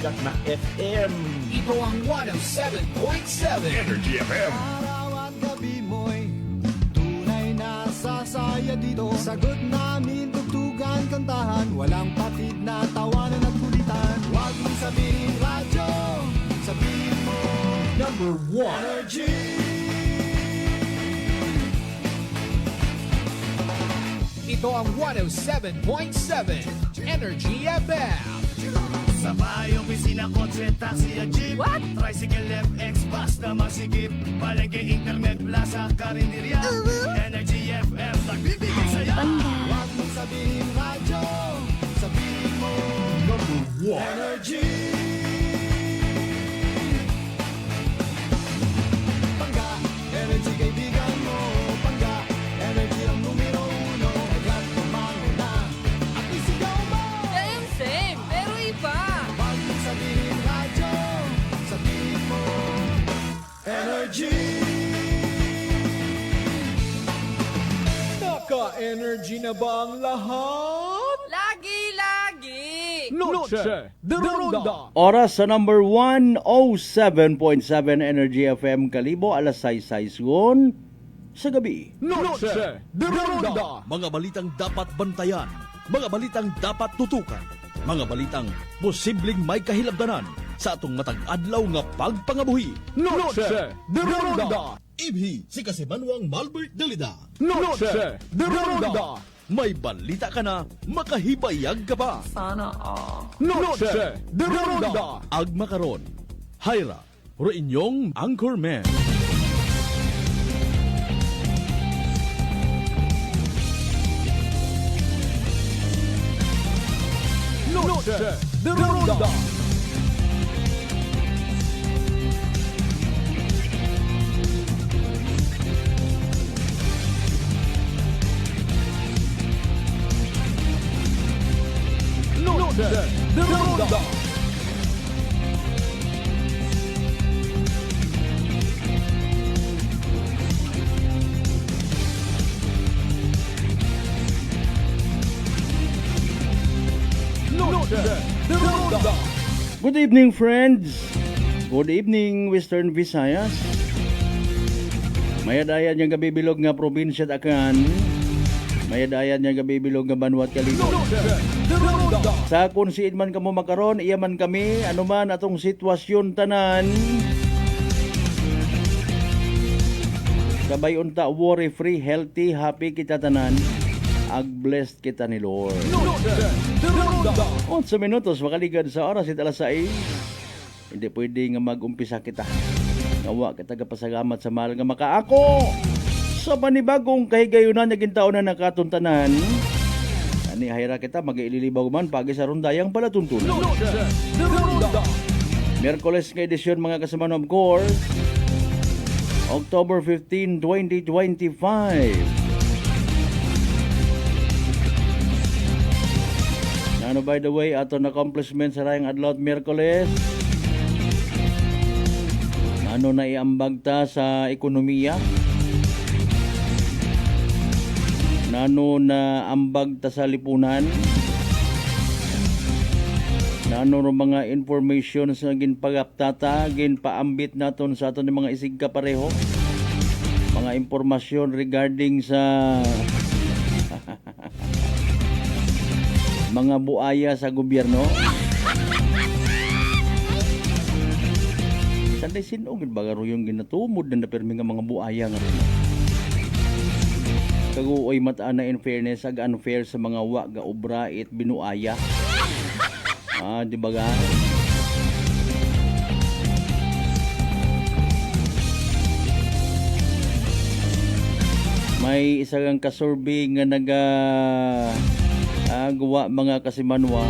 sikat na FM. Ito ang 107.7 Energy FM. Araw at gabi mo'y tunay na sasaya dito. Sagot namin, tugtugan, kantahan, walang patid na tawanan at kulitan. Huwag mong sabihin radyo, sabihin mo Number 1. Energy. Ito ang 107.7 Energy FM. Sa bahay, opisina, kotse, taxi at jeep. What? Tricycle, FX, bus na masikip. Palengke, internet, plaza, karinderya. Energy FM, nagbibigay saya. Huwag mong sabihin radyo, sabihin mo Number 1. Energy. Pangga, energy kaibigan mo. Pangga, energy ang numero uno. Agad tumango na at isigaw mo. Same, pero iba. Huwag mong sabihin radyo, sabihin mo Energy. Naka-energy na ba ang lahat? Lagi. Noche de Ronda. Oras sa number 107.7 Energy FM Kalibo, alas 6:06 sa gabi. Noche de Ronda. Mga balitang dapat bantayan, mga balitang dapat tutukan, mga balitang posibleng may kahilabdanan sa atong matag adlaw nga pagpangabuhi. Noche de Ronda. Ibhi si Kasimanwang Malbert Dalida. Noche de Ronda. May balita ka na, makahibayag ka pa. Noche de Ronda. Agma karon, Hyra, ro inyong anchorman. Noche de Ronda. Noche de Ronda. Noche de Ronda. Good evening, friends. Good evening, Western Visayas. Mayadayan niyang gabibilog nga probinsya Akan. Mayadayan niyang gabibilog nga Banwat Kalibo. Noche de Ronda. Sa kung siin man kamo makaron, iya man kami, anuman atong sitwasyon tanan. Kabay unta, worry free, healthy, happy kita tanan. Ag-blessed kita ni Lord. Noche de Ronda. 11 minutos makaligad sa oras it alas 6. Hindi pwede nga mag-umpisa kita. Nawa kita kapasagamat sa mahal nga makaako. Sa panibagong kahigayunan naging taon na nakatuntanan. Ani hayra kita mag-iililibaw man pagi sa rundayang palatuntunan. Noche de Ronda. Miyerkules nga edisyon mga kasamahan of course. October 15, 2025. Ano by the way, aton accomplishment sa rayang adlaw at Miyerkules. Ano na iambag ta sa ekonomiya? Nano na ambag ta sa lipunan? Nano ro mga information sa ginpagaptata, ginpaambit naton sa aton mga isig kapareho? Mga impormasyon regarding sa mga buaya sa gobyerno. Sanday sinugid ba garo yung ginatumod na permi nga mga buaya nga ron. Kaguoy mataan na in fairness ag unfair sa mga wa ga obra it binuaya. Di ba ga? May isa kang kasurvey nga gawa mga kasimanwa.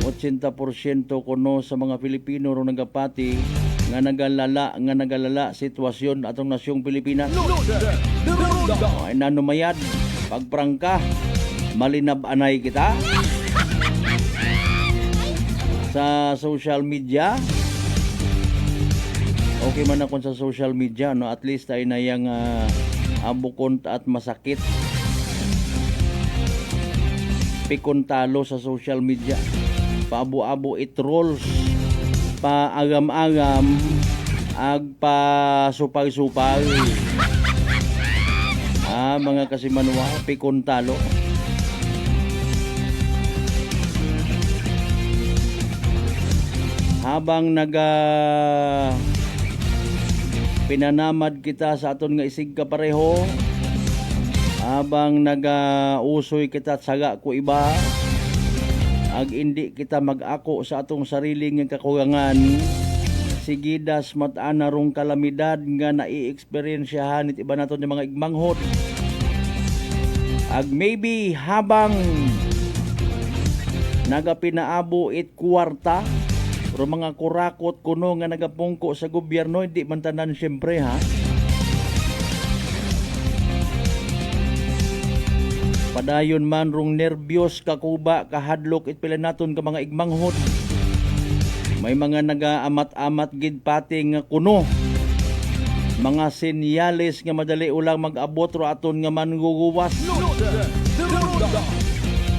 80% kuno sa mga Pilipino ro nagapati nga nagalala sitwasyon atong nasyong Pilipinas. Noche de Ronda. Ay nanumayad pagprangka malinab-anay kita sa social media. Okay man akong sa social media, no, at least ay nayang abukon at masakit pikuntalo sa social media. paabo-abo it-rolls, paagam-agam, ag pa supag-supag. Mga kasimanwa, pikuntalo. Habang pinanamad kita sa aton nga isig ka pareho, habang usoy kita at saga ko iba, ag hindi kita mag-ako sa atong sariling nga kakugangan, sigidas mataan rong kalamidad nga nai-eksperyensyahan it iba naton yung mga igmanghod. Ag maybe habang pinaabo it kwarta, pero mga kurakot kuno nga nagapungko sa gobyerno, hindi man tanan siyempre ha. Padayon man rong nervyos, kakuba, kahadlok it pila naton ka mga igmanghod. May mga nagaamat-amat gid pati nga kuno. Mga senyales nga madali ulang mag-abot ro aton nga manguguwas.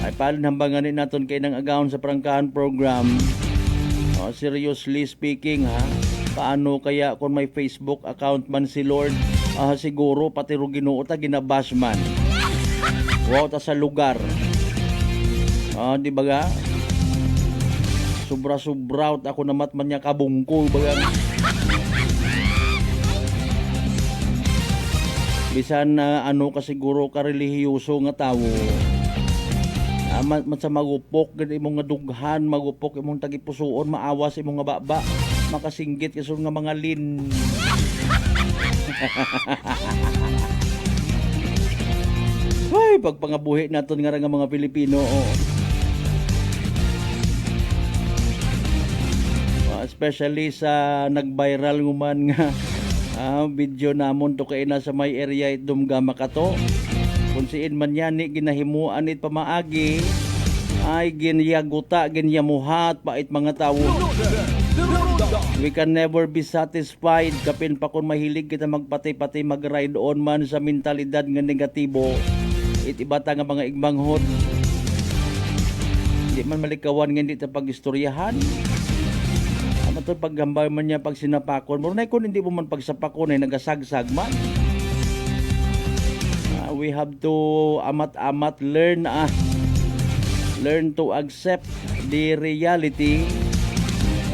Ay palinhambanganin naton kay nang agawon sa prangkahan program. Seriously speaking ha, paano kaya kung may Facebook account man si Lord, siguro pati ro Ginoo ta ginabash man. Wow ta sa lugar. Di ba ga? Sobra-sobraut ako namat man niya kabungko baga. Bisan na ka siguro ka relihiyoso nga tawo. Sa magupok gid imong nga dughan, magupok imong tagipusoon, maawas imong nga baba, makasinggit kasun nga mga lin. Ay, pagpangabuhi naton nga mga Pilipino. Especially sa nag-viral nguman nga video namon to kay na sa may area it Dumgama kato. Kung siin man yan ginahimuan it pamaagi, ay ginyaguta, ginyamuhat pait mga tao. We can never be satisfied kapin pa kung mahilig kita magpati-pati mag-ride on man sa mentalidad nga negatibo. Itibata nga mga igmanghod. Hindi man malikawan nga hindi ta pag-istoryahan. Ito paggambay man niya pag sinapakon. Muna kung hindi mo man pagsapakon ay nagasagsag man. We have to amat-amat learn to accept the reality.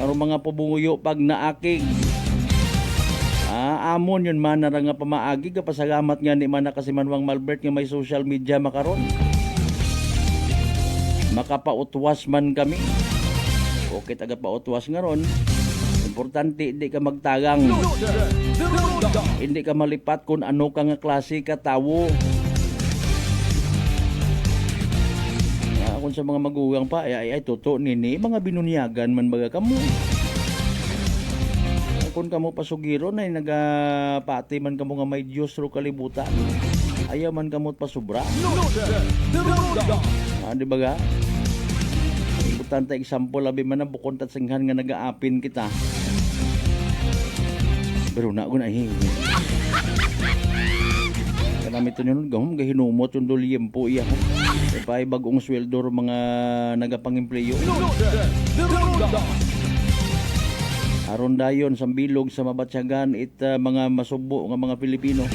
Ang mga pabunguyo pag naakig. Amon yun man na nga pamaagi kapasagamat nga ni man kasi manwang Malbert nga may social media makaron. Makapautwas man kami. Okay, taga-pautwas nga ron. Importante, hindi ka magtagang. Hindi ka malipat kung ano ka nga klase ka tawo. Kung sa mga magugang pa, ay totoo nini, mga binunyagan man baga kamo. Kung kamo pasugiron ay nagapati man kamo nga may Diyos ro kalibutan. Ayaw man kamo pasubra. Di ba ga? Importante example labi man na bukod at singhan nga nagaapin kita. Pero na ko na kanami ito nyo gahom gahinumot yung dolyempo iya ko. Pay bagong sweldo mga nagapang-empleyo. Aron dayon sa bilog sa mabatsyagan mga masubo nga mga Pilipino.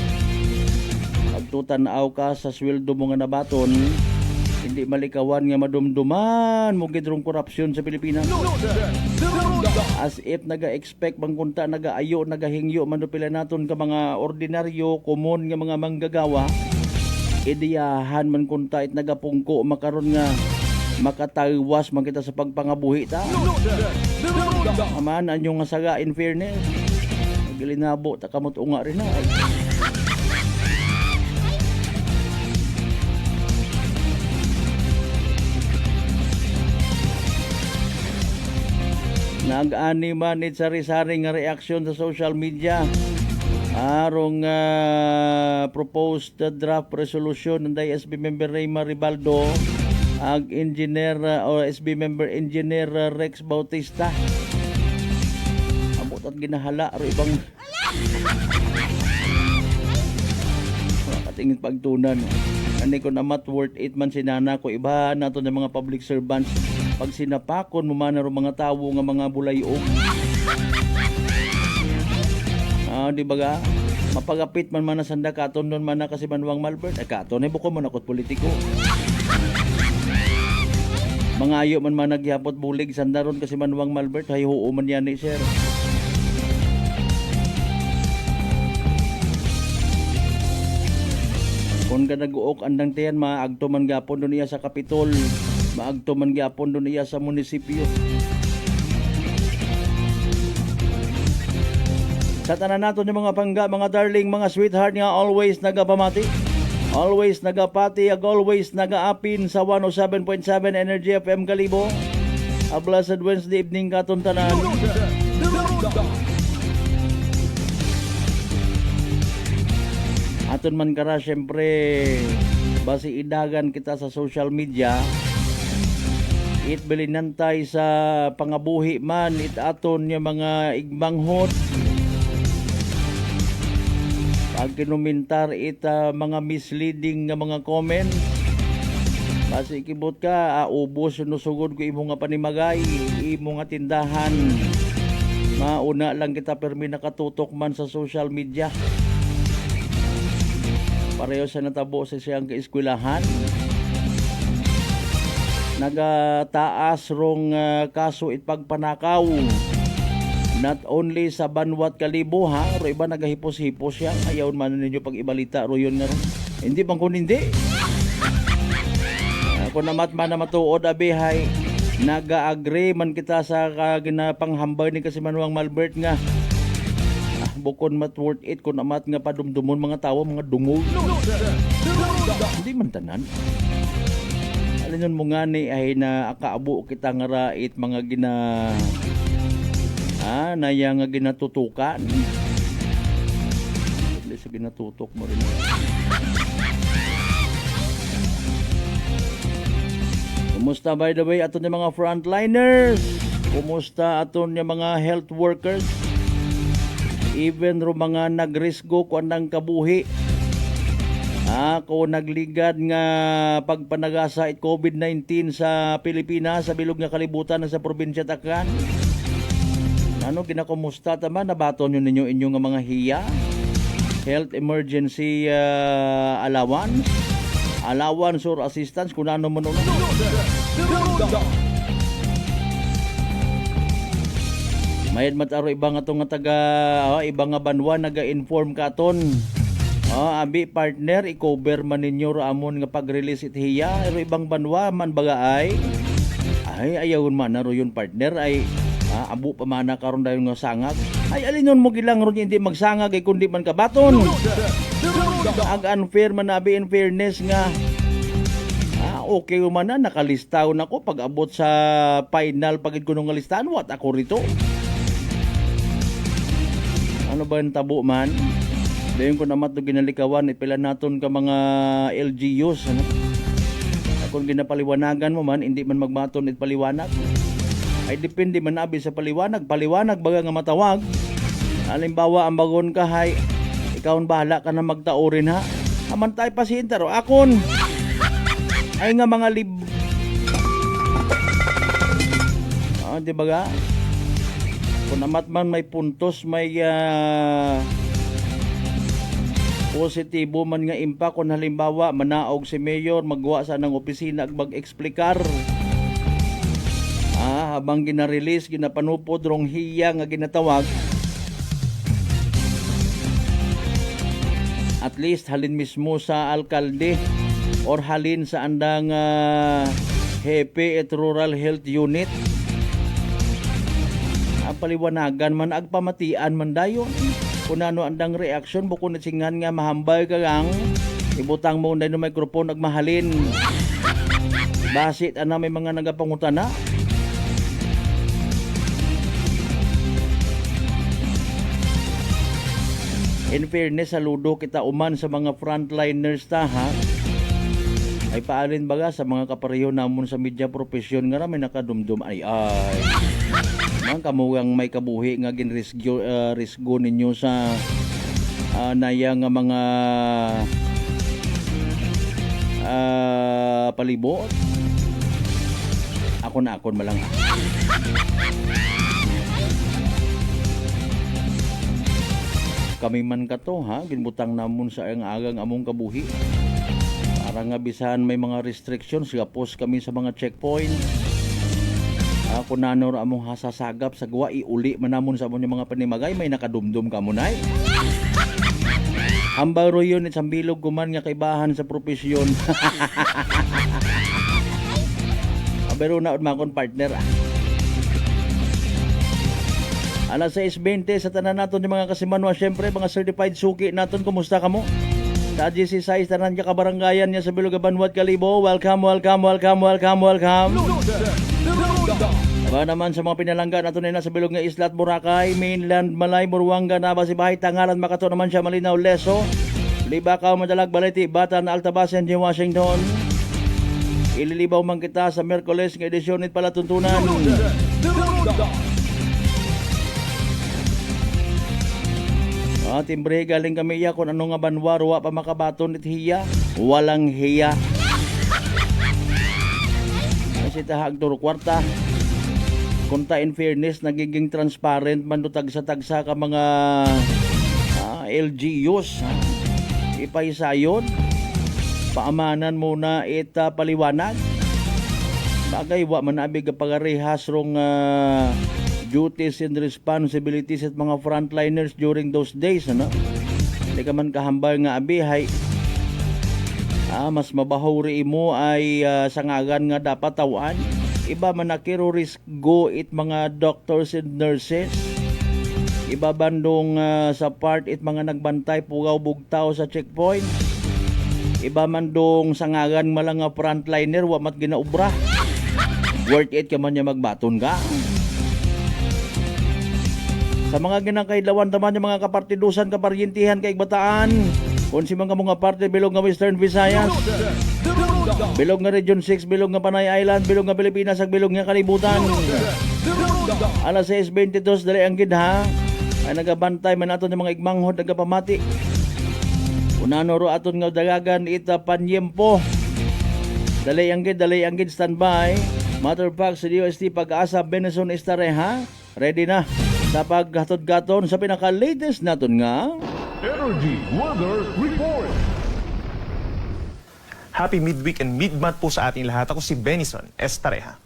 Pagtutan-aw ka sa sweldo mo nga nabaton, hindi malikawan nga madumduman mo gidrong korupsyon sa Pilipinas. As if naga-expect bang kunta naga-ayo, naga-hingyo manupila naton ka mga ordinaryo, komon nga mga manggagawa, idiyahan man kunta it nagapungko makaron nga makatawas man kita sa pagpangabuhi ta. Aman anyong nga saga in fairness. Gilinabo ta kamot unga rin na. Nag-ani man it sari-sari nga reaksyon sa social media arong proposed draft resolution ng SB member Reyma Ribaldo ag engineer o SB member engineer Rex Bautista. Abot at ginahala ro ibang katingin pagtunan. Ani ko namat worth it man sinana ko iba nato ng mga public servants Pag sinapakon mo man ro mga tawo nga mga bulayog. Di ba ga? Mapagapit man na sanda katon nun man na kasi Manuang Malbert. Katon ay buko man akot politiko. Mga ayo man nagyapot bulig sandaron kasi Manuang Malbert. Hay huo man yan sir. Kung nag-uok andang tiyan, maagto man gapon doon iya sa Kapitol. Maagto man gapon doon iya sa munisipyo. Sa tanan nato ni mga pangga, mga darling, mga sweetheart nga always nagapamati. Always nagapati, always nagaapin sa 107.7 Energy FM Kalibo. A blessed Wednesday evening katon tanan. Aton man kara syempre basi idagan kita sa social media. It bilinantay sa pangabuhi man it aton yung mga igbanghot. Pag kinumentar it mga misleading nga mga comment. Basi kibot ka ubos nusugod ko imo nga panimagay, imo nga tindahan. Mauna lang kita permi nakatutok man sa social media. Pareho sa natabo sa siyang kaeskwelahan. Nagataas rong kaso it pagpanakaw. Not only sa Banwat Kalibo ha, ro iba nagahipos-hipos siya. Ayaw man ninyo pag ibalita ro yun nga ron. Hindi bang kun hindi. Kung namat man na matuod abihay, naga-agree man kita sa ginapanghambay ni kasi Manuang Malbert nga bukon mat worth it kung amat nga padumdumon mga tawo mga dungog. Hindi man tanan. Alin mo nga ni ay na akaabo kita nga rait mga naya nga ginatutukan. Hindi sa ginatutok mo rin. Kumusta by the way aton yung mga frontliners? Kumusta aton yung mga health workers? Even ro mga nagrisgo ko andang kabuhi. Ako nagligad nga pagpanagasa it COVID-19 sa Pilipinas, sa bilog nga kalibutan sa probinsya Tacloban. Ano kinakumusta tama nabaton yun ninyo inyong mga hiya? Health emergency allowance or assistance kung ano man uno. Mayad mataro ibang atong nga taga ibang nga banwa naga-inform katon. Abi partner i-cover man ninyo ra amon nga pag-release it hiya ero ibang banwa man baga ay ayawon man na ro yun partner ay abo pa man karon dayon nga sangag. Ay alinon mo gilang ron hindi magsangag ay kundi man kabaton. Ag unfair man abi in fairness nga okay man na nakalistaw nako pag abot sa final pagid ko nung listahan wat ako rito. Ano ba yung tabo man? Dayon ko naman ito ginalikawan, ipila naton ka mga LGUs. Ano? Kung ginapaliwanagan mo man, hindi man magmaton it paliwanag. Ay depende man abi sa paliwanag. Paliwanag baga nga matawag. Halimbawa, ang bagon ka, hay, ikaw ang bahala ka na magtaurin ha. Aman tayo pasyente, ro akon. Ay nga mga di ba ga? Kung amat man may puntos, may positibo man nga impact kung halimbawa manaog si Mayor magwa sa ng opisina ag mag-explikar habang gina-release ginapanupod rong hiya nga ginatawag at least halin mismo sa alkalde or halin sa andang hepe at rural health unit paliwanagan man agpamatian man dayon kung ano andang reaksyon bukod na singan nga mahambay ka gang ibutang mo na yung microphone agmahalin basit ana may mga nagapangutana in fairness saludo kita uman sa mga frontliners ta ha ay paalin baga sa mga kapareho namon sa media profesyon nga may nakadumdum ay man kamugang may kabuhi nga ginrisgo ninyo sa naya nga mga palibot. akon malang. Kami man kato ha, ginbutang namon sa ang agang among kabuhi. Para nga bisan may mga restrictions, gapos kami sa mga checkpoint. Ako nanor among hasasagap sa gawa, iuli man namon sa among mga panimagay, may nakadumdum ka munay. Hambal ro yun, isang bilog kuman nga kaibahan sa propesyon. Pero naon makon partner. Alas 6:20 sa tanan naton yung mga kasimanwa, syempre mga certified suki naton, kumusta kamo? Sa GC size tanan ka kabarangayan niya sa Bilugaban, Wat Kalibo. Welcome. Aba naman sa mga pinalangga naton na sa bilog nga Isla at Boracay, Mainland, Malay, Buruanga, Nabasibahay, Tangalan, Makato naman siya, Malinaw, Leso, Libakaw, Madalag, Baleti, Batan, Altabasen, Washington. Ililibaw man kita sa Merkules ng edisyon nit palatuntunan. Timbre galing kami iya kung ano nga banwarwa pa makabaton it hiya. Walang hiya. Kasi tahag turo kwarta. Kunta in fairness, nagiging transparent man do tagsa-tagsa ka mga LGUs. Ipaisayon. Paamanan muna ita paliwanag. Bagay wa man abig pagarehas rong duties and responsibilities at mga frontliners during those days, ano? Hindi ka man kahambal nga abihay. Mas mabahaw ri mo ay sangagan nga dapat tawan. Iba man nakiro risk go it mga doctors and nurses. Iba bandong sa part it mga nagbantay pugaw bugtaw sa checkpoint. Iba man dong sangagan malang nga frontliner wa mat ginaubra. Worth it ka man niya magbaton ka. Sa mga ginakailawan naman yung mga kapartidusan, kaparyentihan, kaigbataan. Kung si mga parte, bilog nga Western Visayas. Bilog nga Region 6, bilog nga Panay Island, bilog nga Pilipinas, ag bilog nga Kalibutan. Alas 6:22, dali ang gidha. Ay nagabantay man aton yung mga igmanghod, nagapamati. Unanoro aton nga dagagan ita panyempo. Dali ang gid, standby. Matter of fact, sa DOST Pag-asa, Benson Estareha, ready na sa paghatod-gaton sa pinaka-latest naton nga Energy Weather Report. Happy midweek and mid-month po sa ating lahat. Ako si Benison Estareha.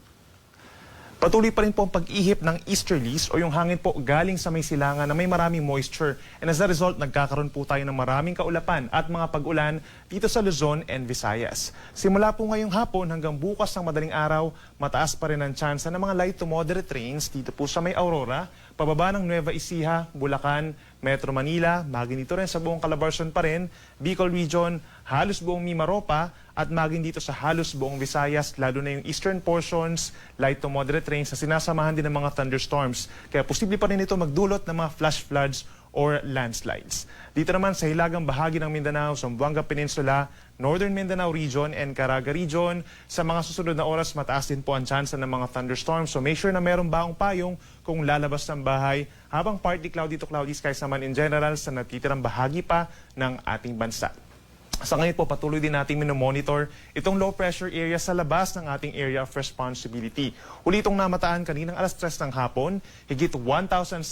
Patuloy pa rin po ang pag-ihip ng easterlies o yung hangin po galing sa may silangan na may maraming moisture. And as a result, nagkakaroon po tayo ng maraming kaulapan at mga pag-ulan dito sa Luzon and Visayas. Simula po ngayong hapon hanggang bukas ng madaling araw, mataas pa rin ang tsansa ng mga light to moderate rains dito po sa may Aurora, pababa ng Nueva Ecija, Bulacan, Metro Manila, maging dito rin sa buong Calabarzon pa rin, Bicol Region, halos buong Mimaropa, at maging dito sa halos buong Visayas, lalo na yung eastern portions, light to moderate rains na sinasamahan din ng mga thunderstorms. Kaya posible pa rin ito magdulot ng mga flash floods or landslides. Dito naman sa hilagang bahagi ng Mindanao, Zamboanga Peninsula, Northern Mindanao Region and Caraga Region, sa mga susunod na oras mataas din po ang tsansa ng mga thunderstorms. So make sure na meron baong payong kung lalabas ng bahay, habang partly cloudy to cloudy skies naman in general sa natitirang bahagi pa ng ating bansa. Sa ngayon po, patuloy din natin minomonitor itong low pressure area sa labas ng ating area of responsibility. Uli itong namataan kaninang alas 3 ng hapon, higit 1,700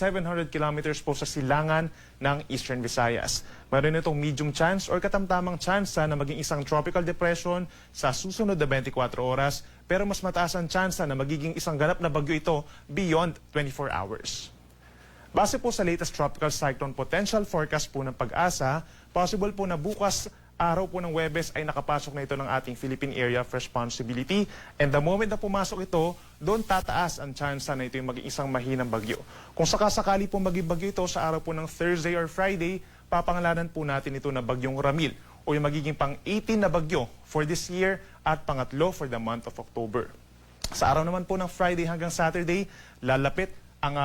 kilometers po sa silangan ng Eastern Visayas. Mayroon itong medium chance or katamtamang chance na maging isang tropical depression sa susunod na 24 oras, pero mas mataas ang chance na magiging isang ganap na bagyo ito beyond 24 hours. Base po sa latest tropical cyclone potential forecast po ng Pag-asa, possible po na bukas araw po ng Huwebes ay nakapasok na ito ng ating Philippine Area of Responsibility. And the moment na pumasok ito, doon tataas ang chance na ito yung maging isang mahinang bagyo. Kung sakasakali po maging bagyo ito sa araw po ng Thursday or Friday, papangalanan po natin ito na bagyong Ramil o yung magiging pang-18 na bagyo for this year at pangatlo for the month of October. Sa araw naman po ng Friday hanggang Saturday, lalapit ang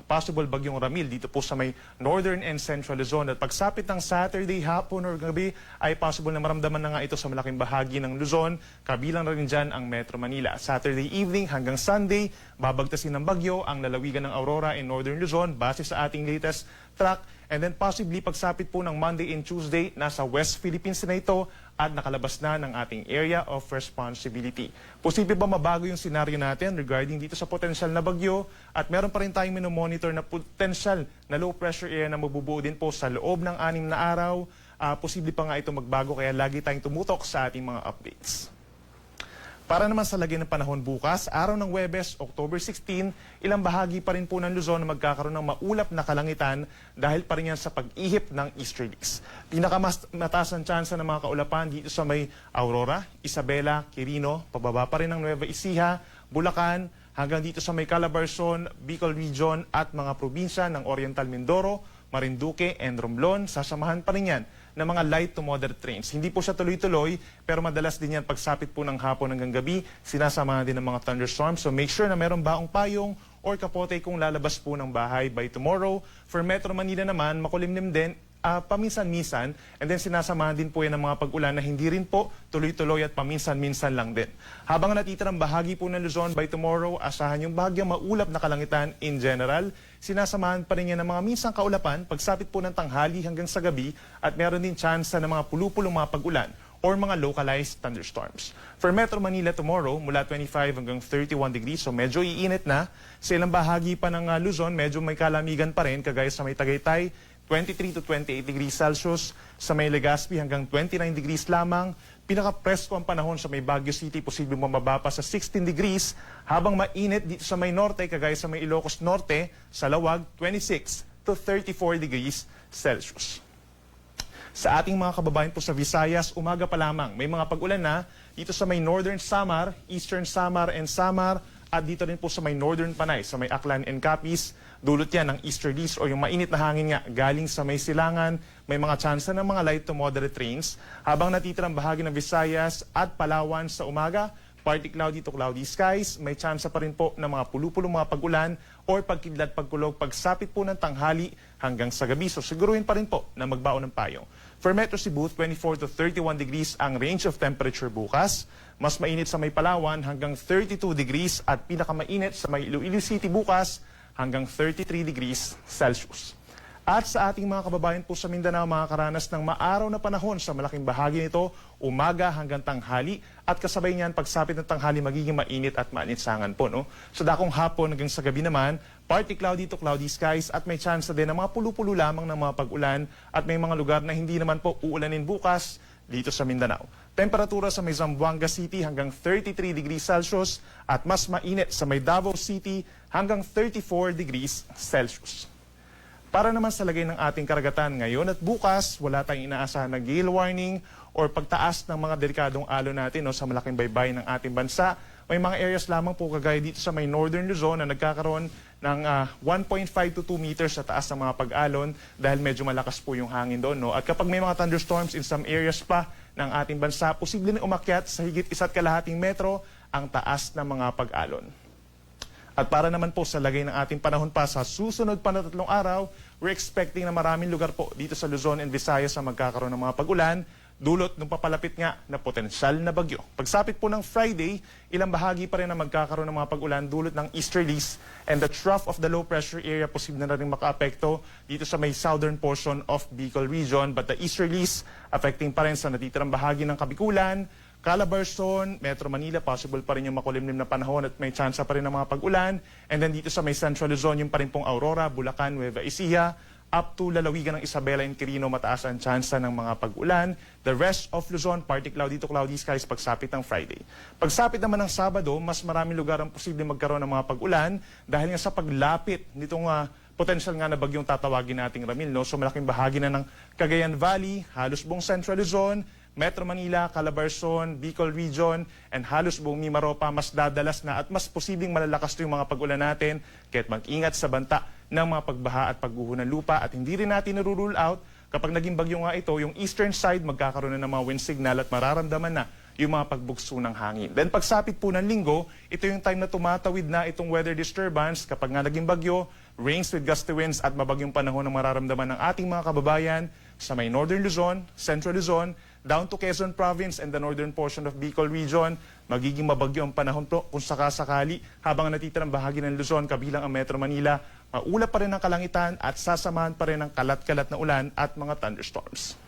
possible bagyong Ramil dito po sa may northern and central Luzon. At pagsapit ng Saturday hapon or gabi ay possible na maramdaman na nga ito sa malaking bahagi ng Luzon, kabilang na rin dyan ang Metro Manila. Saturday evening hanggang Sunday, babagtasin ng bagyo ang lalawigan ng Aurora in northern Luzon base sa ating latest track. And then possibly pagsapit po ng Monday and Tuesday, nasa West Philippines na ito at nakalabas na ng ating area of responsibility. Posible ba mabago yung senaryo natin regarding dito sa potensyal na bagyo at meron pa rin tayong minomonitor na potensyal na low pressure area na mabubuo din po sa loob ng 6 na araw. Posible pa nga ito magbago kaya lagi tayong tumutok sa ating mga updates. Para naman sa lagay ng panahon bukas, araw ng Huwebes, October 16, ilang bahagi pa rin po ng Luzon na magkakaroon ng maulap na kalangitan dahil pa rin yan sa pag-ihip ng easterlies. Pinakamataas ang tsansa ng mga kaulapan dito sa may Aurora, Isabela, Quirino, pababa pa rin ng Nueva Ecija, Bulacan, hanggang dito sa may Calabarzon, Bicol Region at mga probinsya ng Oriental Mindoro, Marinduque, and Romblon. Sasamahan pa rin yan ng mga light to moderate rains. Hindi po siya tuloy-tuloy, pero madalas din yan pagsapit po ng hapon hanggang gabi, sinasamahan din ng mga thunderstorms. So make sure na meron baong payong or kapote kung lalabas po ng bahay by tomorrow. For Metro Manila naman, makulimlim din, paminsan-minsan, and then sinasamahan din po yan ng mga pag-ulan na hindi rin po tuloy-tuloy at paminsan-minsan lang din. Habang natitirang bahagi po ng Luzon by tomorrow, asahan yung bahagyang maulap na kalangitan in general. Sinasamahan pa rin yan ng mga minsang kaulapan pagsapit po ng tanghali hanggang sa gabi at meron din tsansa ng mga pulupulong mga pag-ulan or mga localized thunderstorms. For Metro Manila tomorrow, mula 25 hanggang 31 degrees, so medyo iinit na. Sa ilang bahagi pa ng Luzon, medyo may kalamigan pa rin, kagaya sa may Tagaytay, 23 to 28 degrees Celsius, sa may Legazpi hanggang 29 degrees lamang. Pinaka-presko ang panahon sa may Baguio City, posibleng bumaba pa sa 16 degrees, habang mainit dito sa may Norte, kagaya sa may Ilocos Norte, sa Lawag, 26 to 34 degrees Celsius. Sa ating mga kababayan po sa Visayas, umaga pa lamang, may mga pag-ulan na dito sa may Northern Samar, Eastern Samar and Samar, at dito rin po sa may Northern Panay, sa may Aklan and Capiz. Dulot yan ng easterlies o yung mainit na hangin nga galing sa may Silangan. May mga tsansa ng mga light to moderate rains. Habang natitirang bahagi ng Visayas at Palawan sa umaga, partly cloudy to cloudy skies. May tsansa pa rin po ng mga pulupulong mga pag-ulan or pagkidlat pagkulog pagsapit po ng tanghali hanggang sa gabi. So siguruhin pa rin po na magbaon ng payong. For Metro Cebu, 24 to 31 degrees ang range of temperature bukas. Mas mainit sa may Palawan hanggang 32 degrees at pinakamainit sa may Iloilo City bukas hanggang 33 degrees Celsius. At sa ating mga kababayan po sa Mindanao, makakaranas ng maaraw na panahon sa malaking bahagi nito, umaga hanggang tanghali, at kasabay niyan pagsapit ng tanghali magiging mainit at maaninsangan po. No? So dakong hapon hanggang sa gabi naman, partly cloudy to cloudy skies at may chance din ng mga pulupulo lamang ng mga pag-ulan at may mga lugar na hindi naman po uulanin bukas dito sa Mindanao. Temperatura sa may Zamboanga City hanggang 33 degrees Celsius at mas mainit sa may Davao City hanggang 34 degrees Celsius. Para naman sa lagay ng ating karagatan ngayon at bukas, wala tayong inaasahan na gale warning or pagtaas ng mga delikadong alon natin sa malaking baybay ng ating bansa. May mga areas lamang po kagaya dito sa may Northern Luzon na nagkakaroon ng 1.5 to 2 meters sa taas ng mga pag-alon dahil medyo malakas po yung hangin doon. No? At kapag may mga thunderstorms in some areas pa ng ating bansa, posible na umakyat sa higit 1.5 metro ang taas ng mga pag-alon. At para naman po sa lagay ng ating panahon pa sa susunod pa na 3 araw, we're expecting na maraming lugar po dito sa Luzon and Visayas na magkakaroon ng mga pag-ulan, dulot ng papalapit nga na potensyal na bagyo. Pagsapit po ng Friday, ilang bahagi pa rin na magkakaroon ng mga pag-ulan dulot ng easterlies and the trough of the low pressure area posible na rin makaapekto dito sa may southern portion of Bicol Region. But the easterlies affecting pa rin sa natitirang bahagi ng Kabikulan, Calabarzon, Metro Manila, possible pa rin yung makulimlim na panahon at may tsansa pa rin ng mga pag-ulan. And then dito sa may Central Luzon, yung pa rin pong Aurora, Bulacan, Nueva Ecija, up to lalawigan ng Isabela and Quirino, mataas ang tsansa ng mga pag-ulan. The rest of Luzon, partly cloudy to cloudy skies pagsapit ng Friday. Pagsapit naman ng Sabado, mas maraming lugar ang posible magkaroon ng mga pag-ulan dahil nga sa paglapit nitong potential nga na bagyong tatawagin nating Ramil. No? So malaking bahagi na ng Cagayan Valley, halos buong Central Luzon, Metro Manila, Calabarzon, Bicol Region, and halos buong Mimaropa, mas dadalas na at mas posibleng malalakas yung mga pag-ulan natin, kaya't mag-ingat sa banta ng mga pagbaha at pagguho ng lupa. At hindi rin natin na-rule out, kapag naging bagyo nga ito, yung eastern side magkakaroon na ng mga wind signal at mararamdaman na yung mga pagbugso ng hangin. Then pagsapit po ng linggo, ito yung time na tumatawid na itong weather disturbance. Kapag nga naging bagyo, rains with gusty winds at mabagyong panahon ang mararamdaman ng ating mga kababayan sa may Northern Luzon, Central Luzon, down to Quezon Province and the northern portion of Bicol Region. Magiging mabagyo ang panahon po kung sakasakali habang natitirang bahagi ng Luzon kabilang ang Metro Manila. Maulap pa rin ang kalangitan at sasamahan pa rin ang kalat-kalat na ulan at mga thunderstorms.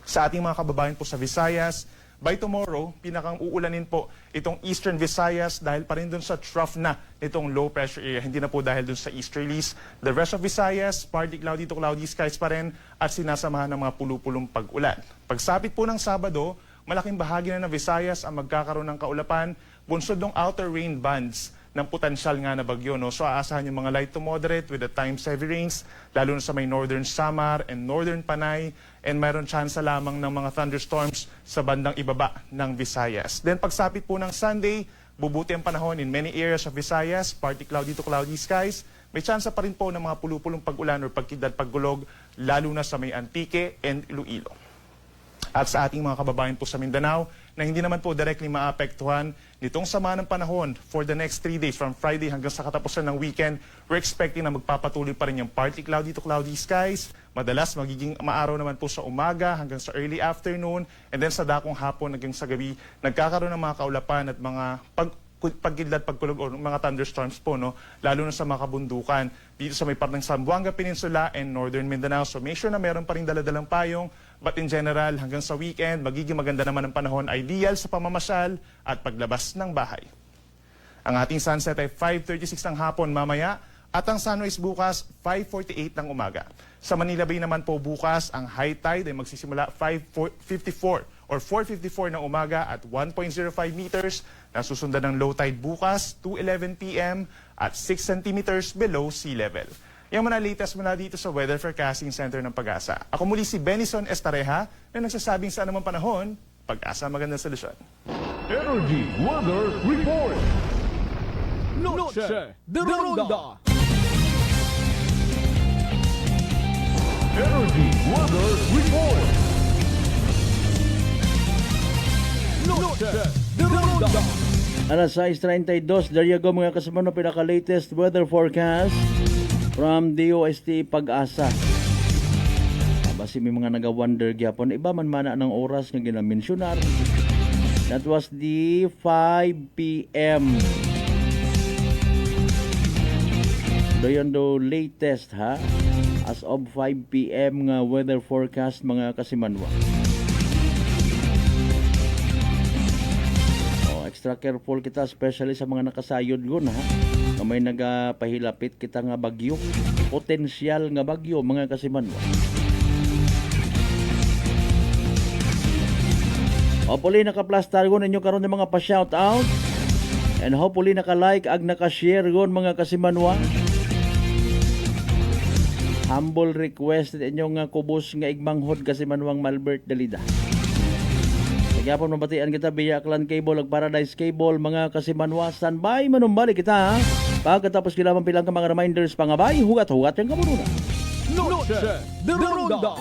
Sa ating mga kababayan po sa Visayas, by tomorrow, pinakang uulanin po itong Eastern Visayas dahil pa rin dun sa trough na itong low pressure area. Hindi na po dahil dun sa easterlies. The rest of Visayas, partly cloudy to cloudy skies pa rin at sinasamahan ng mga pulupulong pag-ulan. Pagsapit po ng Sabado, malaking bahagi na ng Visayas ang magkakaroon ng kaulapan, bunsod ng outer rain bands ng potensyal nga na bagyo. No? So aasahan yung mga light to moderate with the times heavy rains, lalo na sa may northern Samar and northern Panay, and mayroon tsansa lamang ng mga thunderstorms sa bandang ibaba ng Visayas. Then pagsapit po ng Sunday, bubuti ang panahon in many areas of Visayas, partly cloudy to cloudy skies. May tsansa pa rin po ng mga pulupulong pag-ulan or pagkidlat paggulog, lalo na sa may Antique and Iloilo. At sa ating mga kababayan po sa Mindanao na hindi naman po directly maapektuhan nitong sama ng panahon for the next 3 days from Friday hanggang sa katapusan ng weekend, we're expecting na magpapatuloy pa rin yung partly cloudy to cloudy skies. Madalas magiging maaraw naman po sa umaga hanggang sa early afternoon, and then sa dakong hapon hanggang sa gabi nagkakaroon ng mga kaulapan at mga pagkidlat, pagkulog o mga thunderstorms po, no? Lalo na sa mga kabundukan dito sa may part ng Zamboanga Peninsula and Northern Mindanao. So make sure na meron pa rin daladalang payong. But in general, hanggang sa weekend, magiging maganda naman ang panahon, ideal sa pamamasyal at paglabas ng bahay. Ang ating sunset ay 5:36 ng hapon mamaya at ang sunrise bukas 5:48 ng umaga. Sa Manila Bay naman po bukas, ang high tide ay magsisimula 5:54 or 4:54 ng umaga at 1.05 meters, na susundan ng low tide bukas 2:11 p.m. at 6 centimeters below sea level. Yung mga latest mula dito sa Weather Forecasting Center ng Pag-asa. Ako muli si Benison Estareja na nagsasabing sa anumang panahon, Pag-asa magandang solusyon. Energy Weather Report. Noche de Ronda. Energy Weather Report. Noche de Ronda. Alas 6:32, there you go mga kasama, pinaka-latest weather forecast from DOST Pag-asa. Basi may mga naga-wonder gyapon, iba man mana ng oras nga ginamensyunar. That was the 5 p.m. Doon do latest ha, as of 5 p.m. nga weather forecast mga kasimanwa. Extra careful kita, especially sa mga nakasayod gun ha, na may nagapahilapit kita nga bagyo, potensyal nga bagyo mga kasimanwa. Hopefully nakaplastar gun ninyo karon ng mga pa-shoutout, and hopefully naka-like ag naka-share gun mga kasimanwa. Humble request ninyo nga kubos nga igmanghod kasimanwang Malbert Dalida. Nagyapon mabatian kita via Clan Cable ag Paradise Cable mga kasimanwa. Standby manumbalik kita ha. Pagkatapos kailangan pilang ka mga reminders pangabay, hugat-hugat yung kamuruna. Noche de Ronda.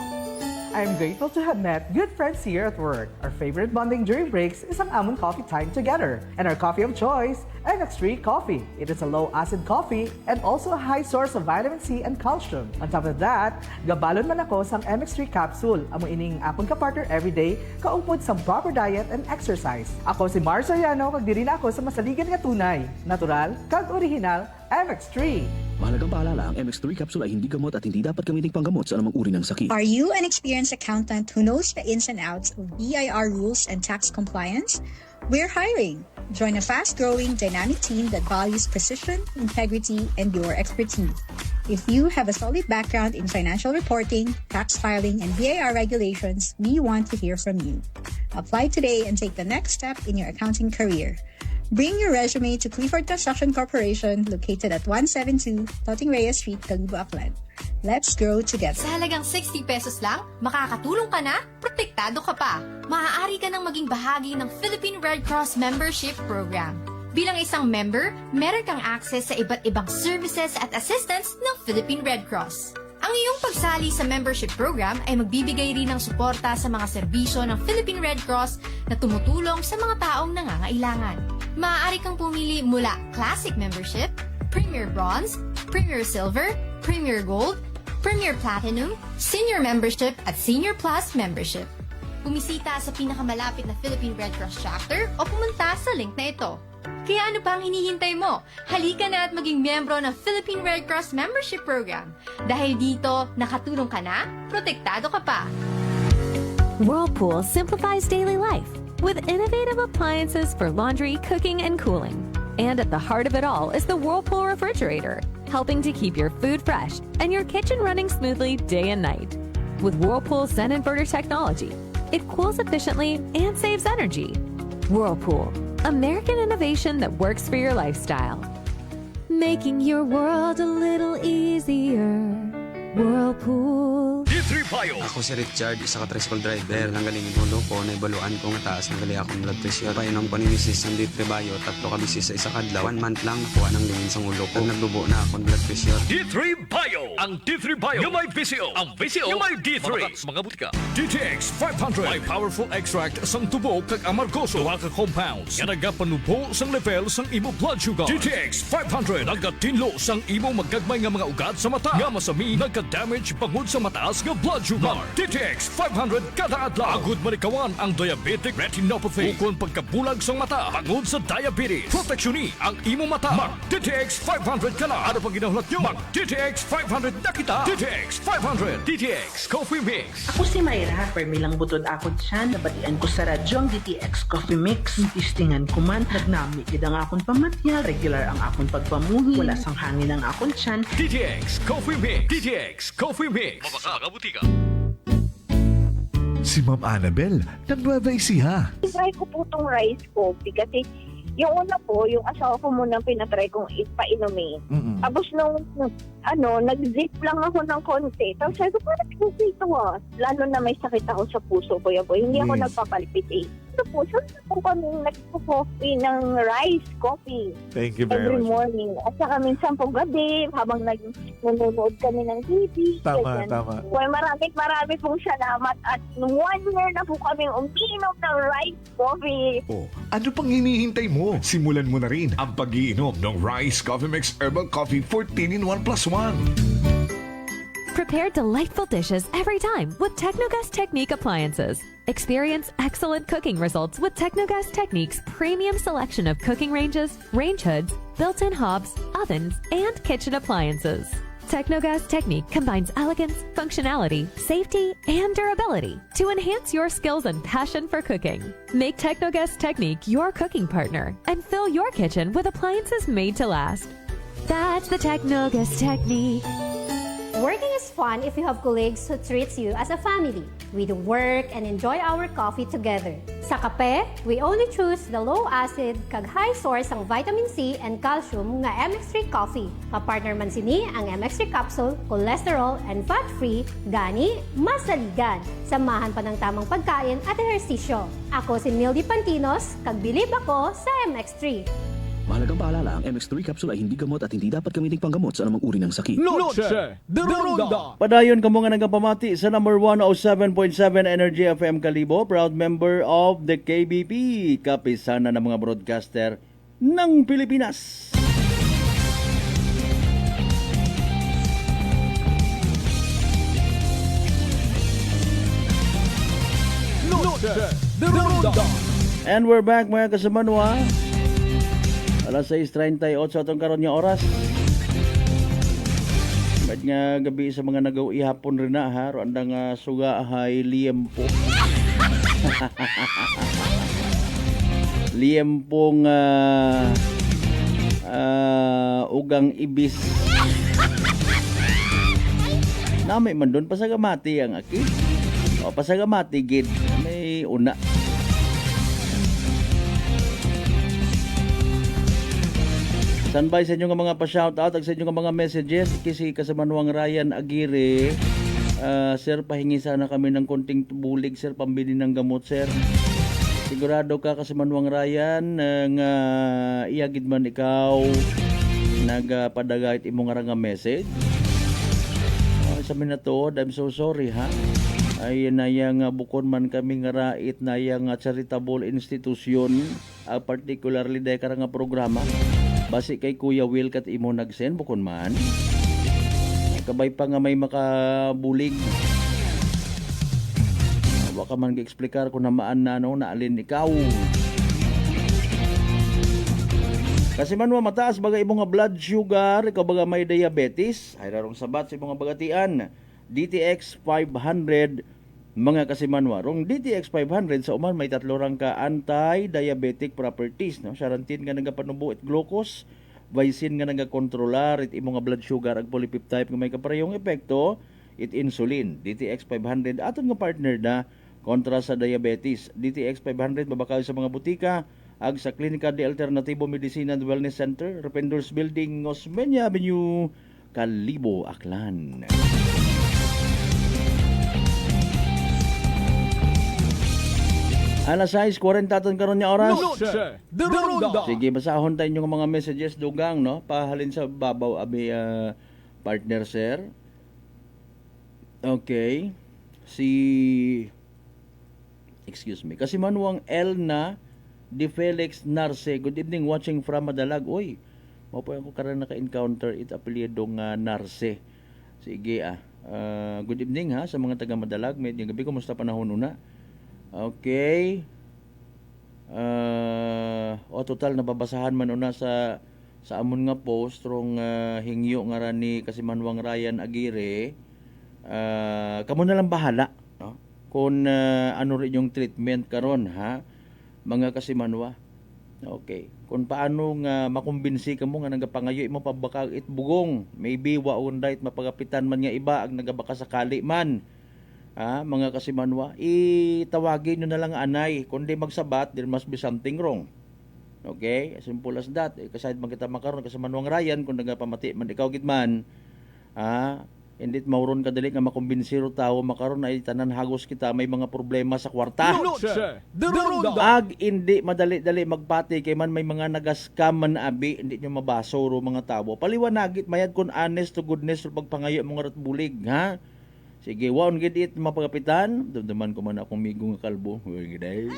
I'm grateful to have met good friends here at work. Our favorite bonding during breaks is ang amon coffee time together. And our coffee of choice, MX3 Coffee. It is a low-acid coffee and also a high source of vitamin C and calcium. On top of that, gabalon man ako sang MX3 capsule. Amo ining akong kapartner everyday, kaupod sa proper diet and exercise. Ako si Mars Soriano, kag diri na ako sa masaligan nga tunay, natural, kag original, MX3. Mahalagang paalala, ang MX3 capsule ay hindi gamot at hindi dapat gamiting panggamot sa anumang uri ng sakit. Are you an experienced accountant who knows the ins and outs of BIR rules and tax compliance? We're hiring. Join a fast-growing, dynamic team that values precision, integrity, and your expertise. If you have a solid background in financial reporting, tax filing, and BIR regulations, we want to hear from you. Apply today and take the next step in your accounting career. Bring your resume to Clifford Construction Corporation located at 172 Toting Reyes Street, Calibo, Aklan. Let's grow together. Sa halagang 60 pesos lang, makakatulong ka na, protektado ka pa. Maaari ka nang maging bahagi ng Philippine Red Cross Membership Program. Bilang isang member, meron kang access sa iba't ibang services at assistance ng Philippine Red Cross. Ang iyong pagsali sa membership program ay magbibigay rin ng suporta sa mga serbisyo ng Philippine Red Cross na tumutulong sa mga taong nangangailangan. Maaari kang pumili mula Classic Membership, Premier Bronze, Premier Silver, Premier Gold, Premier Platinum, Senior Membership at Senior Plus Membership. Bumisita sa pinakamalapit na Philippine Red Cross chapter o pumunta sa link na ito. Kaya ano pa ang hinihintay mo? Halika na at maging miyembro ng Philippine Red Cross Membership Program. Dahil dito, nakatulong ka na, protektado ka pa. Whirlpool simplifies daily life with innovative appliances for laundry, cooking, and cooling. And at the heart of it all is the Whirlpool refrigerator, helping to keep your food fresh and your kitchen running smoothly day and night. With Whirlpool Zen Inverter technology, it cools efficiently and saves energy. Whirlpool, American innovation that works for your lifestyle. Making your world a little easier. Whirlpool. D3 Bio. Ako si Richard, isa ka tricycle driver. Nanggaling inulo ko, naibaluan ko nga taas ng gali akong blood pressure. Painom ko ni Mrs. ng D3 Bio, 3 ka bisis sa isa kadlaw. 1 month lang nakuha ng lingin sa ulo ko. Naglubo na akong blood pressure. D3 Bio. Ang D3 Bio. Yung may VCO. Ang VCO. Yung may D3. Mabaka sa mga butika. DTX 500. May powerful extract sang tubo kag amargoso. Duha ka compounds. Nga nagapanubo sang level sang imo blood sugar. DTX 500. Nagatinlo sang imo magagmay nga mga ugat sa mata. Nga masami nagka-damage pangod sa mataas nga blood sugar. DTX 500 kada adlaw. Agud manikawan ang diabetic retinopathy. Ukon pagkabulag sang mata pangod sa diabetes. Proteksyon ni ang imo mata. Mag DTX 500 ka na. Ano pang ginahulat nyo? Mag DTX 500 na kita. DTX 500. DTX Coffee Mix. Ako si Mayra, permilang butod ako dyan, nabatian ko sa radyo ang DTX Coffee Mix. Tistingan ko man, nagnami gid ang akong pamatya, regular ang akong pagpamuhi, wala sang hangin ang akong tiyan. DTX Coffee Mix. DTX Coffee Mix. Mabaka mga butika. Si Ma'am Annabel, ng Nueva Ecija. Try ko po itong rice coffee kasi yung una po, yung asawa ko munang pinatry kong ipainumin. Tapos nung nag-zip lang ako ng konti. Tapos sabi ko, parang kasi ito lalo na may sakit ako sa puso ko. Hindi ako nagpapalpit eh. Ito po, saan po kami nagpo-coffee ng rice coffee. Thank you very every much. morning. At saka minsan po gabi, habang nanonood kami ng TV. Tama, ganyan. tama. Well, marami pong salamat. At nung 1 year na po kami uminom ng rice coffee. Oh, ano pang hinihintay mo? Simulan mo na rin ang pag-iinom ng Rice Coffee Mix Herbal Coffee 14 in 1 plus 1. Prepare delightful dishes every time with Technogas Technique appliances. Experience excellent cooking results with Technogas Technique's premium selection of cooking ranges, range hoods, built-in hobs, ovens, and kitchen appliances. Technogas Technique combines elegance, functionality, safety, and durability to enhance your skills and passion for cooking. Make Technogas Technique your cooking partner and fill your kitchen with appliances made to last. That's the Technogas Technique. Working is fun if you have colleagues who treats you as a family. We do work and enjoy our coffee together. Sa kape, we only choose the low-acid kag high source ang vitamin C and calcium nga MX3 coffee. Kapartner man sini ang MX3 capsule, cholesterol and fat-free, gani, masaligan. Samahan pa ng tamang pagkain at ehersisyo. Ako si Mildy Pantinos, kag bilib ako sa MX3. Mahalagang paalala, ang MX3 capsule ay hindi gamot at hindi dapat gamiting panggamot sa anumang uri ng sakit. Noche de Ronda. Padayon kamo nga nagapamati sa number 107.7 Energy FM Kalibo, proud member of the KBP, kapisana ng mga broadcaster ng Pilipinas. Noche de Ronda. And we're back mga kasamanwa. Alas 6:38 atong karon nga oras. Kahit nga gabi sa mga nagaw ihapon rin na ha. Roanda nga suga hay liempo. Liempong ugang ibis. Nami man doon pasagamati ang aki. O pasagamati gid may una. Standby sa inyo nga mga pa-shoutout at sa inyo nga mga messages. Kasi kasamanwang Ryan Aguirre, sir, pahingi sana kami ng konting bulig, sir, pambili ng gamot, sir. Sigurado ka kasamanwang Ryan nga iyagid man ikaw nagpadagayt imo nga message. Sa minatod, I'm so sorry ha. Ay nayang bukon man kami nga rait nayang charitable institution, particularly dahil karang programa. Basi kay Kuya Will kat imo nagsen bukon man. Kabay pa nga may makabulig. Waka man gi-explicar kung namaan na naalin ikaw. Kasi man mataas baga imo nga blood sugar, ikaw baga may diabetes, ay rarong sabat sa imo nga bagatian. DTX 500 mga kasimanwa. Rong DTX 500 sa uman may tatlo rang ka anti-diabetic properties, no? Sarantin nga nagapanubo it glucose, vicin nga nagakontrolar it imo nga blood sugar ag polypeptide nga may kaparehong epekto it insulin. DTX 500 aton nga partner na kontra sa diabetes. DTX 500 mabakaw sa mga butika ag sa Klinika de Alternativo Medicina and Wellness Center, Rependors Building, Osmeña Avenue, Kalibo, Aklan. Alas 6:40 aton karon nga oras. Noche de Ronda. Sige, basahon tayo yung mga messages dugang, no? Pahalin sa babaw abi partner sir. Okay. Excuse me. Kasi manuang Elna Di Felix Narce. Good evening, watching from Madalag. Uy, mapo ako karon naka-encounter it apelyido nga Narce. Sige good evening ha sa mga taga Madalag. Medyo gabi, kumusta panahon una? Okay. Total nababasahan man una sa amon nga post rong hingyo nga ra ni Kasimanwang Ryan Aguirre. Kamo na lang bahala, no? Kung ano rin yung treatment karon ha, mga Kasimanwa. Okay. Kung paano nga makumbinsi kamo nga nagapangayo imo pabakag it bugong, maybe waon dait mapagapitan man nga iba ag nagabaka sakali man. Mga Kasimanwa, itawagin nyo na lang anay. Kundi magsabat, there must be something wrong. Okay? As simple as that. Kasahit man kita makaroon, Kasimanwang Ryan, kung nagapamati man ikaw gitman, hindi mauron kadali nga makumbinsiro tao, makaroon ay tanan hagos kita, may mga problema sa kwarta. Noche de Ronda. Ag hindi madali-dali magpati, kay man may mga nagascam man abi, hindi nyo mabaso ro mga tao. Paliwanagit, mayad kun honest to goodness, ro pagpangayo mga ratbulig, ha? Sige, waon gid it mapagapitan. Damdaman ko man akong migo nga kalbo. Waon giday.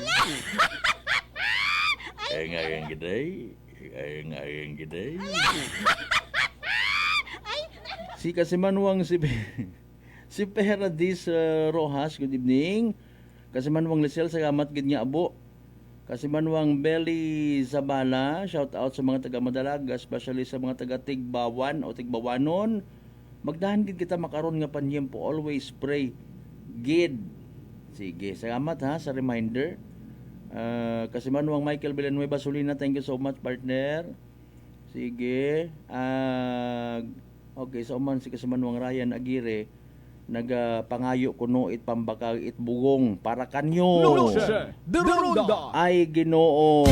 Ay giday. Si Kasimanwang si Peradis Rojas, good evening. Kasimanwang Lisel, salamat gid nga abo. Kasimanwang Belly Zabala, shout out sa mga taga Madalag, especially sa mga taga Tigbawan o Tigbawanon. Magdahan gid kita makaron nga panyempo, always pray gid. Sige, salamat ha sa reminder. Kasimanwang Michael Villanueva Solina, thank you so much partner. Sige. Okay, so man si Kasimanwang Ryan Aguirre nagapangayo kuno it pambakag it bugong para kanyo. Noche de Ronda. Ay Ginoo.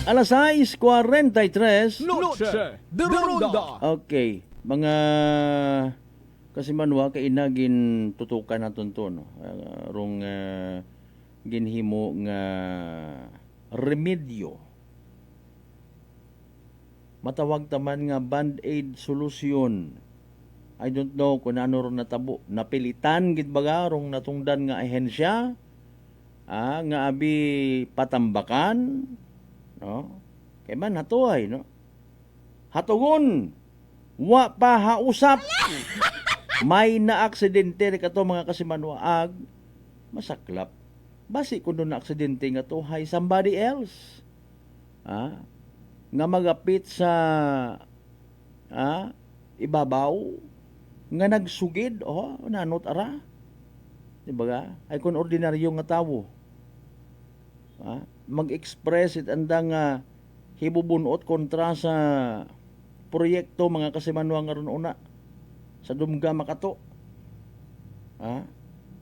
Alas 6:43. Noche de Ronda. Okay, mga Kasimanwa kay inagin tutukan naton to, no? Rong ginhimo nga remedyo. Matawag taman nga band-aid solution. I don't know kung ano ron natabo. Napilitan gid baga rong natungdan nga ahensya nga abi patambakan, no? Kay man hatuay, no? Hatugon. Wa pa hausap. May naaksidente kato mga Kasimanwa ag masaklap. Basi kung doon na aksidente nga to, hay somebody else. Nga magapit sa ibabaw, nga nagsugid, nanot ara. Diba? Ay kung ordinaryo nga tao. Mag-express it andang hibubunot kontra sa proyekto mga Kasimanwa nga ron una. Sa Dumga Makato.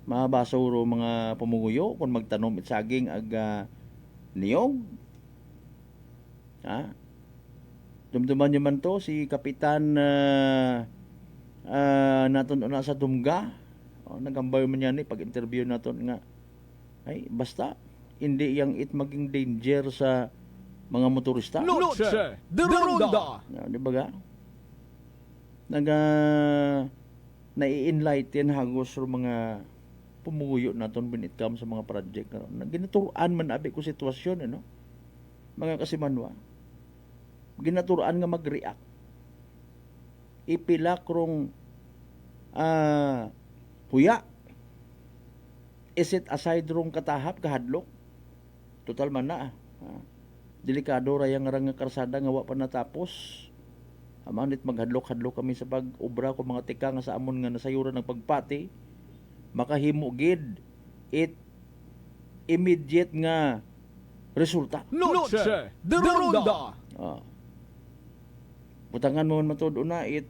Mabasuro mga pumuguyo kung magtanom it saging ag niyog. Dumduman nyo man to si Kapitan naton na sa Dumga. Nagambay man yan pag-interview naton nga. Ay, basta hindi yang it maging danger sa mga motorista. Noche de Ronda. Di ba ga? Nai-enlighten hagos sa mga pumuyo naton when it comes sa mga project na ginaturuan man abi ko sitwasyon no? Mga Kasimanwa, ginaturuan nga mag-react, ipilak rong huya, isit aside rong katahap kahadlok total man na delikado rayang nga karsada nga wa pa natapos. Amanit maghadlok-hadlok kami sa pag-ubra ko mga tika nga sa amon nga nasayuran ng pagpati. Makahimo gid it immediate nga resulta. Noche de Ronda. Butangan mo man matuod una it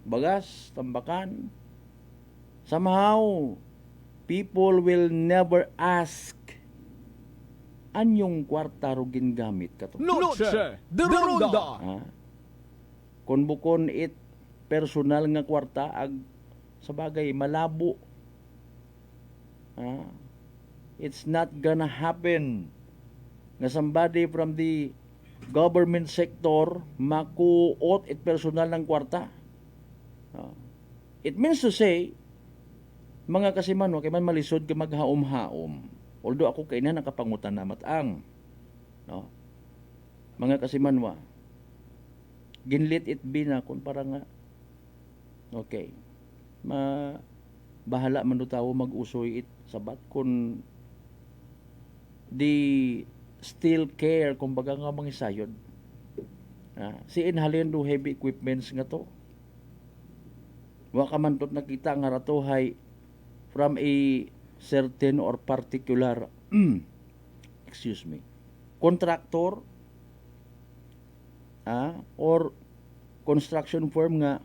bagas, tambakan. Somehow, people will never ask anyong kwarta ro gingamit kato. Noche de Ronda. Kung bukon it personal nga kwarta ag sa bagay malabo. It's not gonna happen nga somebody from the government sector makuot it personal ng kwarta. It means to say, mga kasimanwa, kay man malisod ka maghaom-haom. Although ako kay na nakapangutan na matang. No? Mga kasimanwa, ginlit it be na kung para nga, okay, bahala man do tawo mag-usoy it sabat kung di still care kung baga nga mangisayod. Si inhalin do heavy equipments nga to. Wa ka man tot nakita nga ratohay from a certain or particular excuse me, contractor or construction firm nga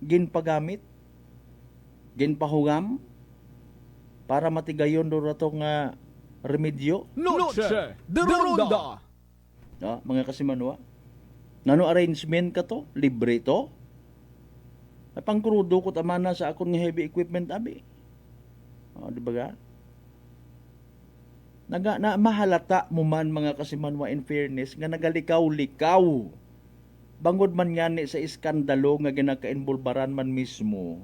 ginpagamit, ginpahugam para matigayon do rato nga remedyo. Noche de Ronda. Mga kasimanwa, nano arrangement ka to? Libre to? Pangkrudo ko tamana sa akong heavy equipment abi. Di ba ga? Na mahalata mo man mga kasimanwa in fairness nga nagalikaw-likaw. Bangod man ngani sa iskandalo nga ginaka-involbaran man mismo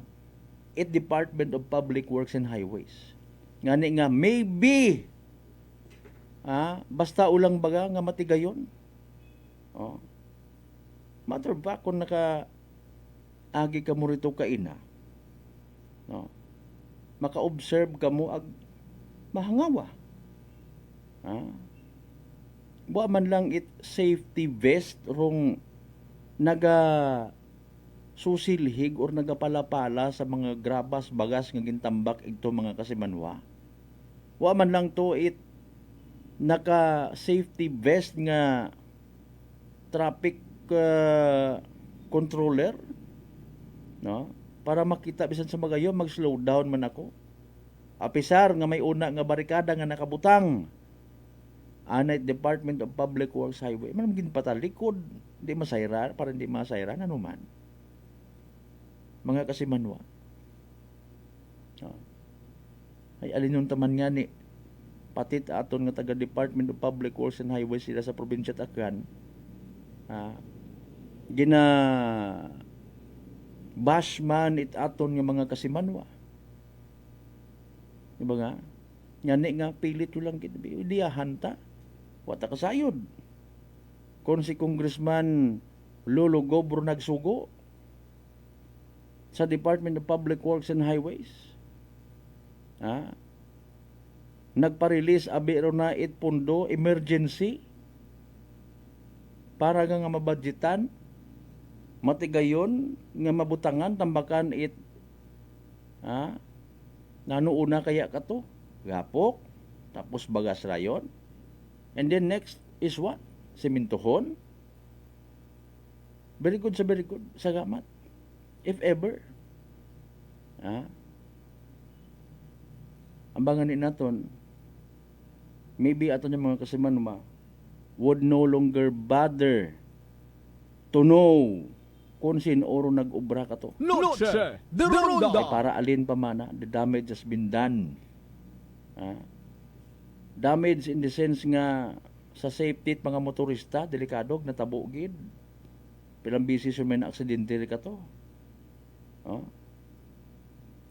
it Department of Public Works and Highways. Ngani nga maybe basta ulang baga nga matigayon. Matter ba kung agi ka mo rito kaina, maka-observe ka mo ag mahangawa. Buwa man lang it safety vest rong susilhig or nagapalapala sa mga grabas bagas nga gintambak ito mga kasimanwa. Wa man lang to it naka safety vest nga traffic controller, no, para makita bisan sa magayon mag-slow down man ako. Apisar nga may una nga barikada nga nakabutang anay Department of Public Works Highway man maging patalikod, hindi masayra para hindi masayra ano man. Mga kasimanwa, ay alinon taman nga ni patit aton nga taga Department of Public Works and Highways sila sa probinsya Tacloban, gina bash man it aton nga mga kasimanwa. Diba nga? Ngani nga pilit lang kita diyahan ta. Wata kasayod. Kung si Congressman Lolo Gobro nagsugo sa Department of Public Works and Highways, nagpa-release abiro na it pundo emergency para nga mabudgetan matigayon nga mabutangan tambakan it nanuuna kaya kato gapok tapos bagas rayon and then next is what? Sementohon. Very good salamat if ever ambangan ni naton maybe aton yung mga kasimanwa would no longer bother to know kung sinoro nag-ubra ka to. Noche de Ronda. Ay para alin pa mana, the damage has been done. Damage in the sense nga sa safety mga motorista, delikado, natabugid. Pilang bisis yung may na-aksidente ka to.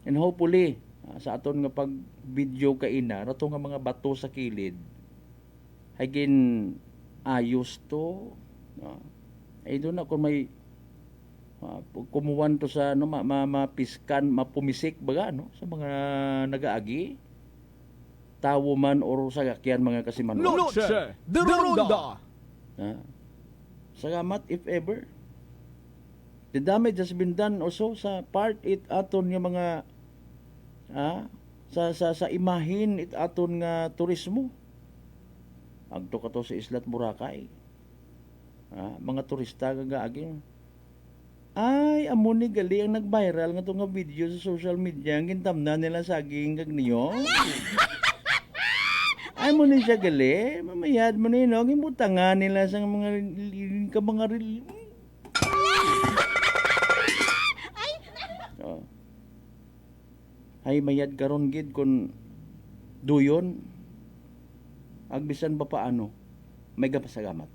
And hopefully, sa aton nga pag video kaina, rato nga mga bato sa kilid, ay gin ayos to. Ay doon na kung may kumuwan to sa mapiskan, mapumisik baga sa mga nagaagi tawo man or sa kakyan mga kasimanwa. Noche de Ronda. Salamat if ever. The damage has been done also sa part it aton nga mga sa imahin it aton nga turismo. Agto ka to sa Islat Boracay. Mga turista gagaaging ay amo ni gali ang nag-viral nga to nga video sa social media ang gintamna nila saging kag niyo. Ay mo ni siya gali, mamayad mo ni no, gimutangan nila sa mga ay mayad karon gid kun duyon agbisan ba paano may gapasagamat.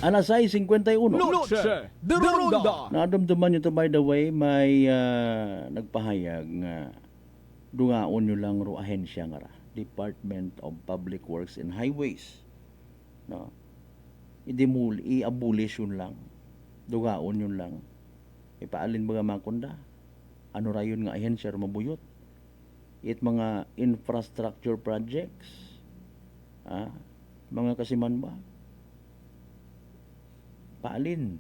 Alasay 51. Noche de Ronda. Nadamdaman nyo to by the way, may nagpahayag nga dungaon nyo lang ro ahensya nga ra. Department of Public Works and Highways. No? I-abolish yun lang. Dungaon yun lang. Ipaalin ba nga makunda? Ano rayon nga ahensya mabuyot? It mga infrastructure projects. Mga kasiman ba? Paalin.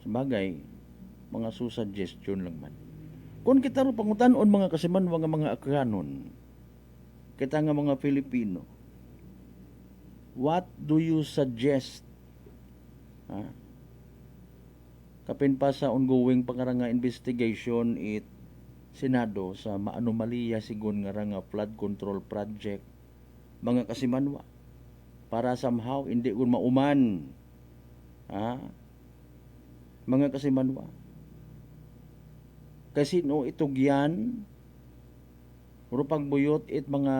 Sabagay, mga suggestion lang man. Kung kita ro pangutanon mga kasiman mga Akranon, kita nga mga Filipino, what do you suggest? Kapin pa sa ongoing pangaranga investigation it Senado sa maanomalya sigon nga flood control project, mga kasimanwa, para somehow hindi kun mauman mga kasimanwa kasi no itugyan rupang buyot it mga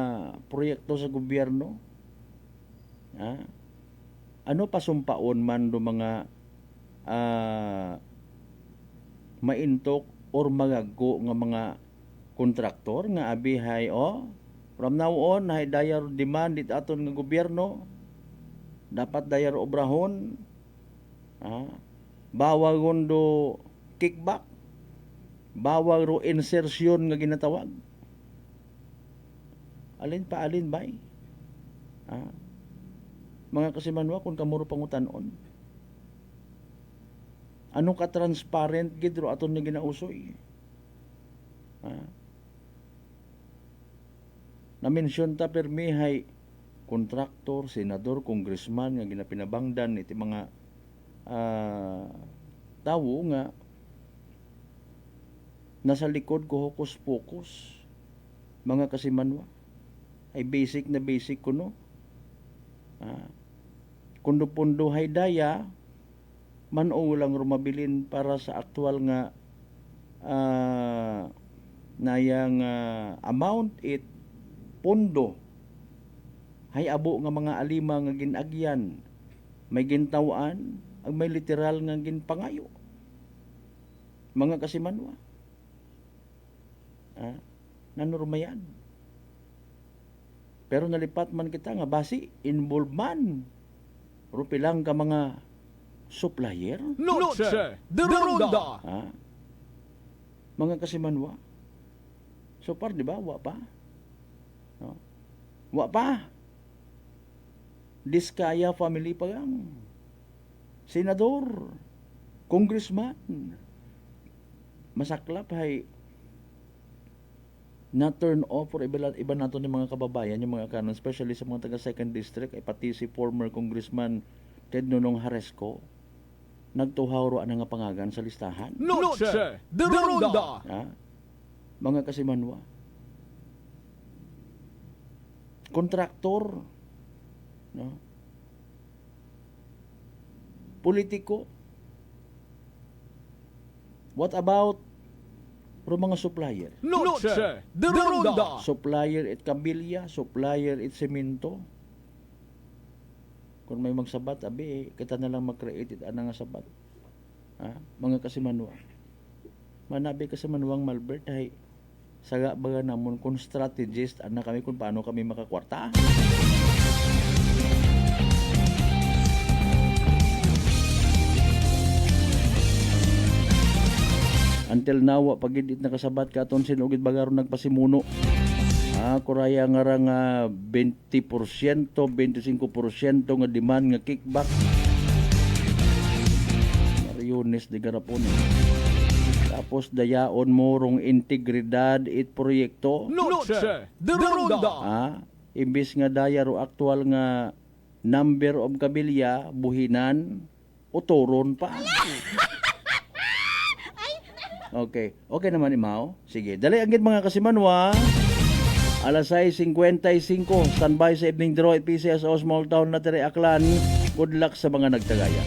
proyekto sa gobyerno ano pasumpaon man do mga maintok or magaggo nga mga kontraktor nga abihay from now on hay dayar demand it aton nga gobyerno dapat dayar obrahon bawagon do kickback bawag ro insertion nga ginatawag alin bay mga kasimanwa kung kamuro pangutanon ano ka transparent gid ro aton nga ginausoy na-mention ta permi hay kontraktor, senador, congressman nga ginapinabangdan iti mga tawo nga nasa likod ko hokus-pokus mga kasimanwa ay basic kuno kundo-pundo hay daya man o lang rumabilin para sa aktual nga nayang amount it pondo hay abo nga mga alima nga ginagyan may gintawaan ang may literal nga ginpangayo mga kasimanwa nanormayan pero nalipat man kita nga basi involved man rupi lang ka mga supplier Noche de Ronda. mga kasimanwa so par di ba wa pa wa pa Diskaya family pa lang. Senador, congressman. Masaklap hay na turn off for iba nato ni mga kababayan, yung mga kanon, especially sa mga taga 2nd District, ay pati si former Congressman Ted Nonong Haresco, nagtuhaw ro nga pangagan sa listahan. Noche de Ronda. Mga kasimanwa. Kontraktor, no? Politiko. What about mga supplier? Noche de Ronda. Supplier it kabilya, supplier it semento. Kung may magsabat, kita na lang mag-create it nga sabat. Mga kasimanwa. Manabi kasimanwang Malbert ay saga baga namon kung strategist kami kung paano kami makakwarta. Ang until now pagidit nakasabat ka aton sinugid bagaro nagpasimuno. Kuraya nga ra nga 20%, 25% nga demand nga kickback. Mariones de garapon. Tapos dayaon mo rong integridad it proyekto. Noche de Ronda. Imbis nga daya ro aktual nga number of kabilya buhinan utoron pa. Okay naman Imaw. Sige, dali agad mga kasimanwa. Alas 6:55, standby sa evening draw at PCSO Small Town Lottery Aklan. Good luck sa mga nagtagaya.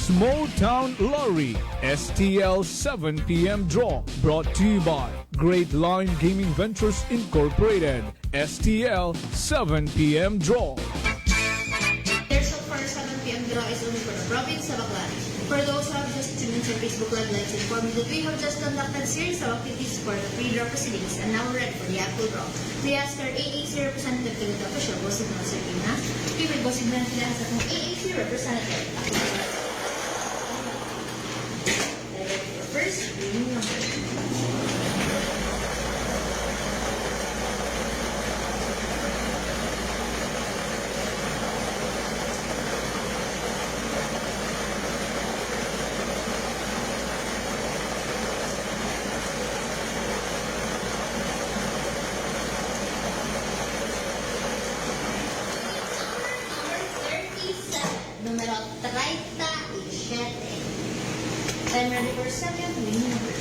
Small Town Lottery STL 7 p.m. draw brought to you by Great Line Gaming Ventures Incorporated. STL 7 p.m. draw. There's so far 7 p.m. draw is only for the province of Aklan. For those who have just tuned into Facebook Live, let's inform you that we have just conducted a series of activities for the pre-draw proceedings and now we're ready for the actual draw. We ask our AAC representative to the official bossing ng Serena. We will bossing ng sila sa kung AAC representative. First, reading number. Numero 37. Time ready for second winning number.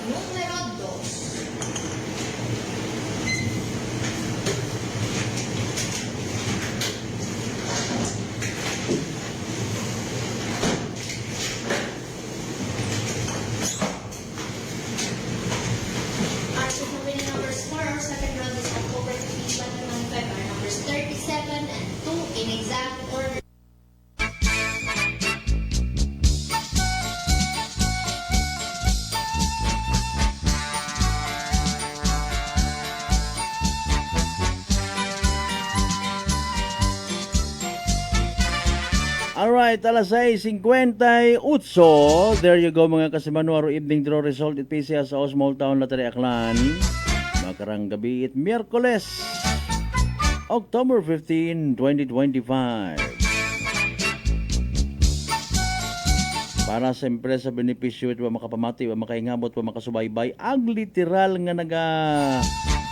Numero 2. Our second winning numbers for our second round is October 15, 2025 are numbers 37 and 2 in exact order. Alright, alas 6:58. There you go mga kasimanwaro. Evening draw result at PCSO Small Town Lottery Aklan. Makarang gabi at Miyerkules, October 15, 2025. Para siyempre sa benepisyo at makapamati, makaingabot, makasubaybay, ang literal nga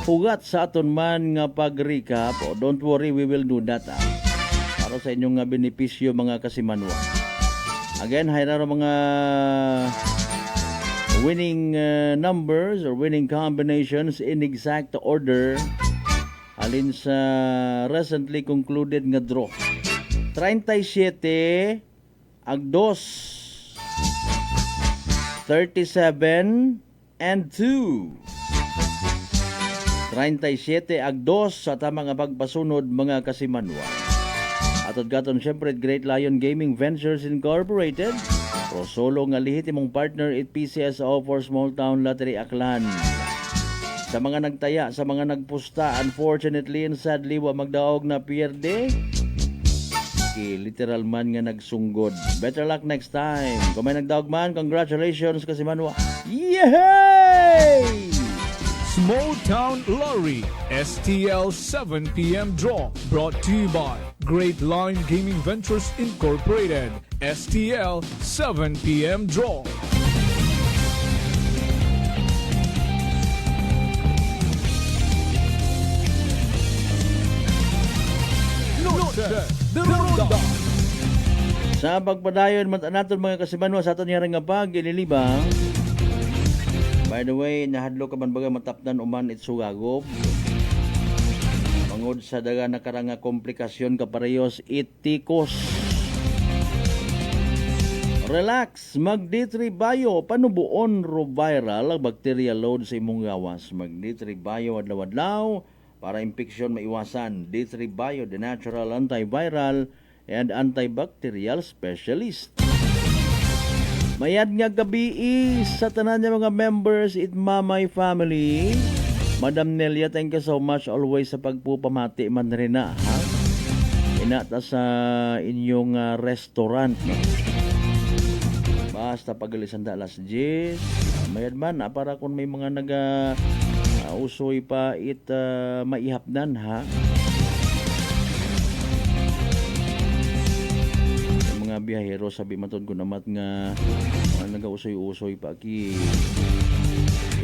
hugat sa aton man nga pag-recap. Don't worry, we will do that. Para sa inyong benepisyo mga kasimanwa. Again, hayraro mga winning numbers or winning combinations in exact order halin sa recently concluded nga draw. 37 agdos 37 and 2. 37 agdos sa tamang pagpasunod mga kasimanwa. Atod gaton siyempre Great Lion Gaming Ventures Incorporated. Pro solo nga lehitimong partner it PCSO for Small Town Lottery Aklan. Sa mga nagtaya, sa mga nagpusta, unfortunately and sadly, wa magdaog na pierde. Literal man nga nagsunggod. Better luck next time. Kung may nagdaog man, congratulations kasi manwa. Yay! Small Town Lottery STL 7 p.m. draw brought to you by Great Line Gaming Ventures Incorporated. STL 7 p.m. draw. Noche de Ronda. Sa pagpadayon man naton mga kasimanwa sa aton nga pag inilibang. By the way, nahadlo ka man baga matapdan uman itsugagop. Mangod sa daga nakaranga komplikasyon kaparehos itikos. Relax, Mag-D3 Bio, panubuon ro viral ang bacteria load sa imong gawas. Mag-D3 Bio adlaw-adlaw, para impeksyon maiwasan. D3 Bio, the natural antiviral and antibacterial specialist. Mayad nga gabi sa tanan niya mga members it Mamay family. Madam Nelia, thank you so much always sa pagpupamati man rin na, ha? Inata sa inyong restaurant, no? Basta pagalisan da alas 10. Mayad man, para kung may mga usoy pa maihapnan, ha? Yung mga biyahero, sabi matod ko namat nga nagausoy-usoy pa aki.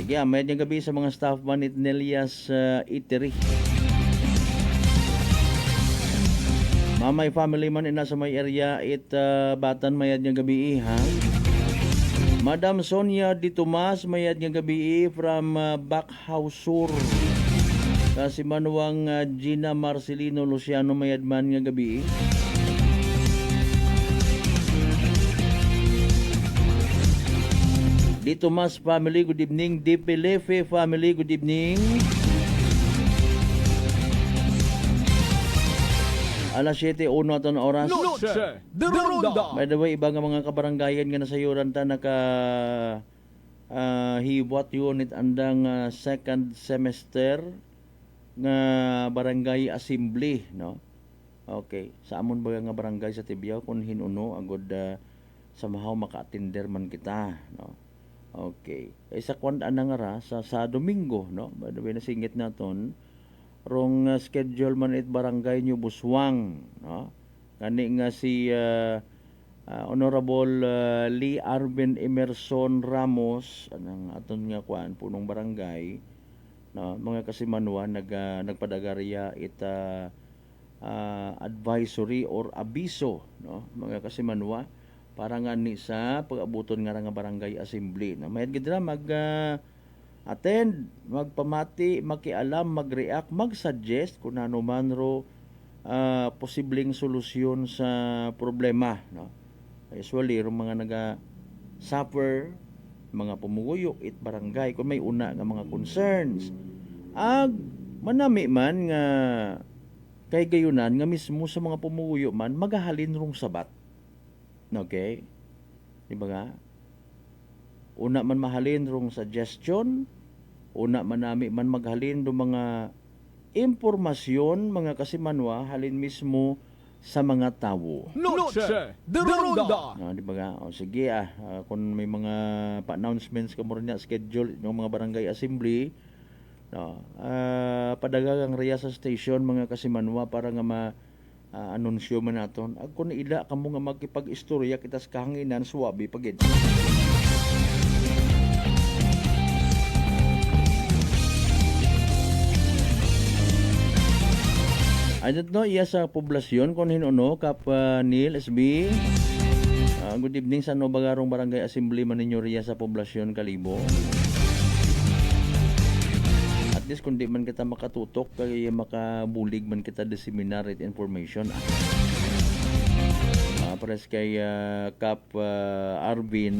Sige, mayad nga gabi sa mga staff man it Nelias Eatery. Mamay family man ina sa may area Batan mayad nga gabi, ha? Madam Sonia Di Tomas mayad nga gabi from Backhouse Sur. Kasi manuang Gina Marcelino Luciano mayad man nga gabi. Di Tomas family, good evening. Di Pelefe family, good evening. Alas 7:01 aton oras. Noche de Ronda. By the way, iba nga mga kabaranggayan nga nasayuran ta naka hiwat unit andang second semester nga barangay assembly, no? Okay, sa amon ba nga barangay sa Tibiao kun hinuno agod samahaw maka-attender man kita, no? Okay. Sa kwanda na nga ra sa Domingo, no? By the way, nasingit naton rong schedule man it barangay New Buswang, no? Kani nga si Honorable Lee Arvin Emerson Ramos anang aton nga kuan punong barangay, no? Mga kasimanwa nagpadagarya advisory or abiso, no? Mga kasimanwa para nga ni sa pag-abuton nga barangay assembly, no? Mayad gid ra attend, magpamati, makialam, mag-react, mag-suggest kung ano man ro posibleng solusyon sa problema, no? Usually ro mga naga-suffer, mga pumuguyo it barangay kung may una nga mga concerns. Manami man nga kay gayunan nga mismo sa mga pumuguyo man magahalin rong sabat. Okay? Di ba nga? Una man mahalin rong suggestion, una man nami man maghalin do mga impormasyon, mga kasimanwa, halin mismo sa mga tawo. Noche de Ronda. Di ba nga? O sige kung may mga pa-announcements ka mo rin schedule ng mga barangay assembly, no, padagang riya sa station mga kasimanwa para nga anunsyo man naton. Kung ila kamo nga magkipag-istorya kita sa kahanginan, suwabi pagid. I don't know, iya sa poblasyon kung hinuno, Kap Neil, SB. Good evening sa Nobagarong Barangay Assembly man ninyo riya sa poblasyon Kalibo. At least kung di man kita makatutok, kaya makabulig man kita disseminate information. Pares kay Kap Arvin,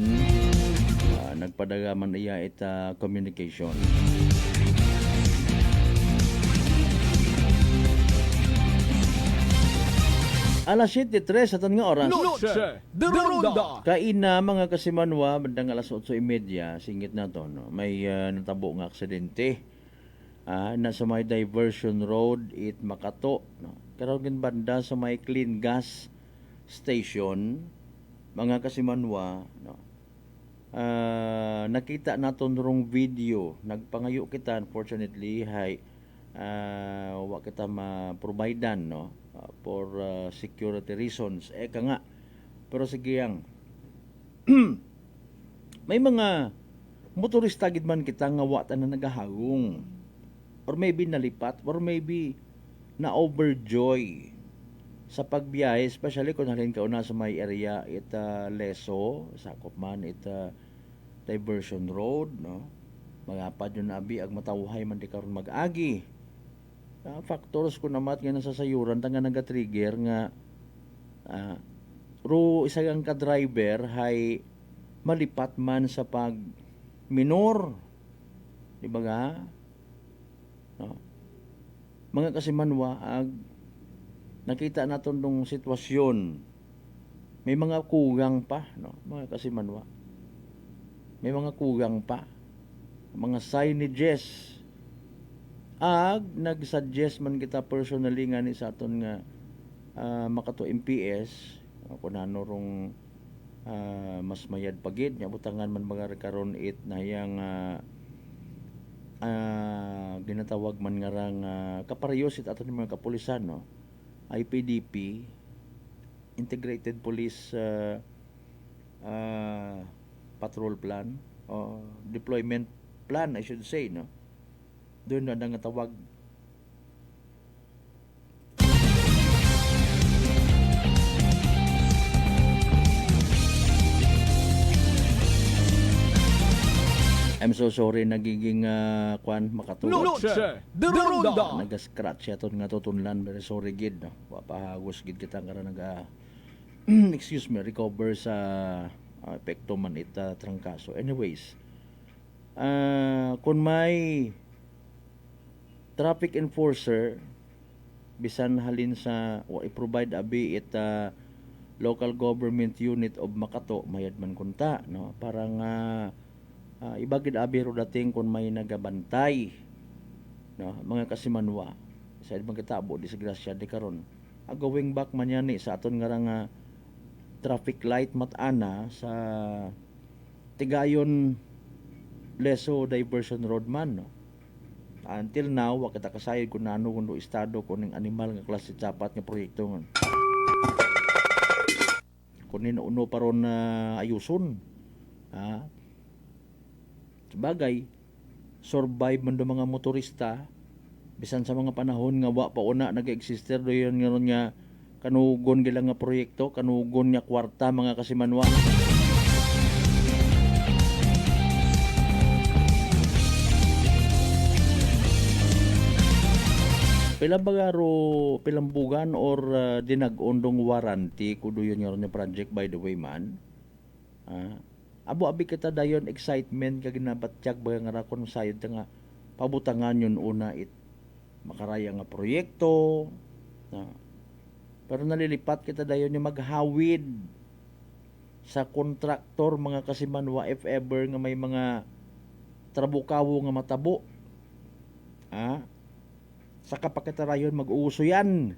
nagpadaga man iya communication. Alas 7:03 aton nga oras. Noche de Ronda. Kaina mga kasimanwa bandang alas 8:30 singit na to, no? May natabo nga aksidente. Nasa may diversion road it Makato, no? Karong banda sa may clean gas station mga kasimanwa, no? Nakita naton rong video, nagpangayo kita unfortunately wa kita ma-providean, no? For security reasons. Ka nga. Pero sige yang may mga motorista gid man kita nga watan na nagahagong or maybe nalipat or maybe na overjoy sa pagbiyahe, especially kung halin ka una sa may area Leso, sakop man diversion road, no? Magapad yun abi ag matawhay man di karon mag-agi. Factors ko namat nga nasasayuran nga naga-trigger nga isa kang ka-driver hay malipat man sa pag minor, di ba nga, no? mga kasimanwa, nakita naton dong sitwasyon. May mga kugang pa, no, mga kasimanwa. May mga kugang pa. Mga signages. Nag-suggest man kita personally nga ni sa aton nga makato MPS, kung ano rong mas mayad pagid nya butangan man mga karon it na yang ginatawag man nga rang kapareyosit aton mga kapulisan, no, IPDP, Integrated Police Patrol Plan o Deployment Plan, I should say, no, doon na nga tawag. I'm so sorry, nagiging makatulog. Nag-scratch siya nga tutunlan. Very sorry, gid. No? Wapahagos gid kita nga excuse me, recover sa epekto man ita trangkaso. Anyways, kung may traffic enforcer, bisan halin sa i-provide abi local government unit of Makato, mayad man kunta, no? Parang ibagid abi ro dating kung may nagabantay, no, mga kasimanwa sa ibang kitabo disgrasya di karon going back man yan sa aton nga traffic light matana sa Tigayon Leso Diversion Road man, no. Until now wa kita kasayod kung ano kundo estado kuning animal nga klase dapat nga proyekto nga kunin uno paron ayuson, Sabagay, survive man do mga motorista bisan sa mga panahon nga wa pa una nag-exister do yun nga kanugon gila nga proyekto, kanugon nga kwarta mga kasimanwa. Pilang bugan or dinag-ondong warranty kudo yun nga project, by the way man. Abo-abi kita dayon excitement kag ginabatyag ba nga rakon sayod nga pabutangan yun una makaraya nga proyekto, pero nalilipat kita dayon yung maghawid sa kontraktor mga kasimanwa if ever nga may mga trabukawo nga matabo, saka pa kita rayon mag-uuso yan.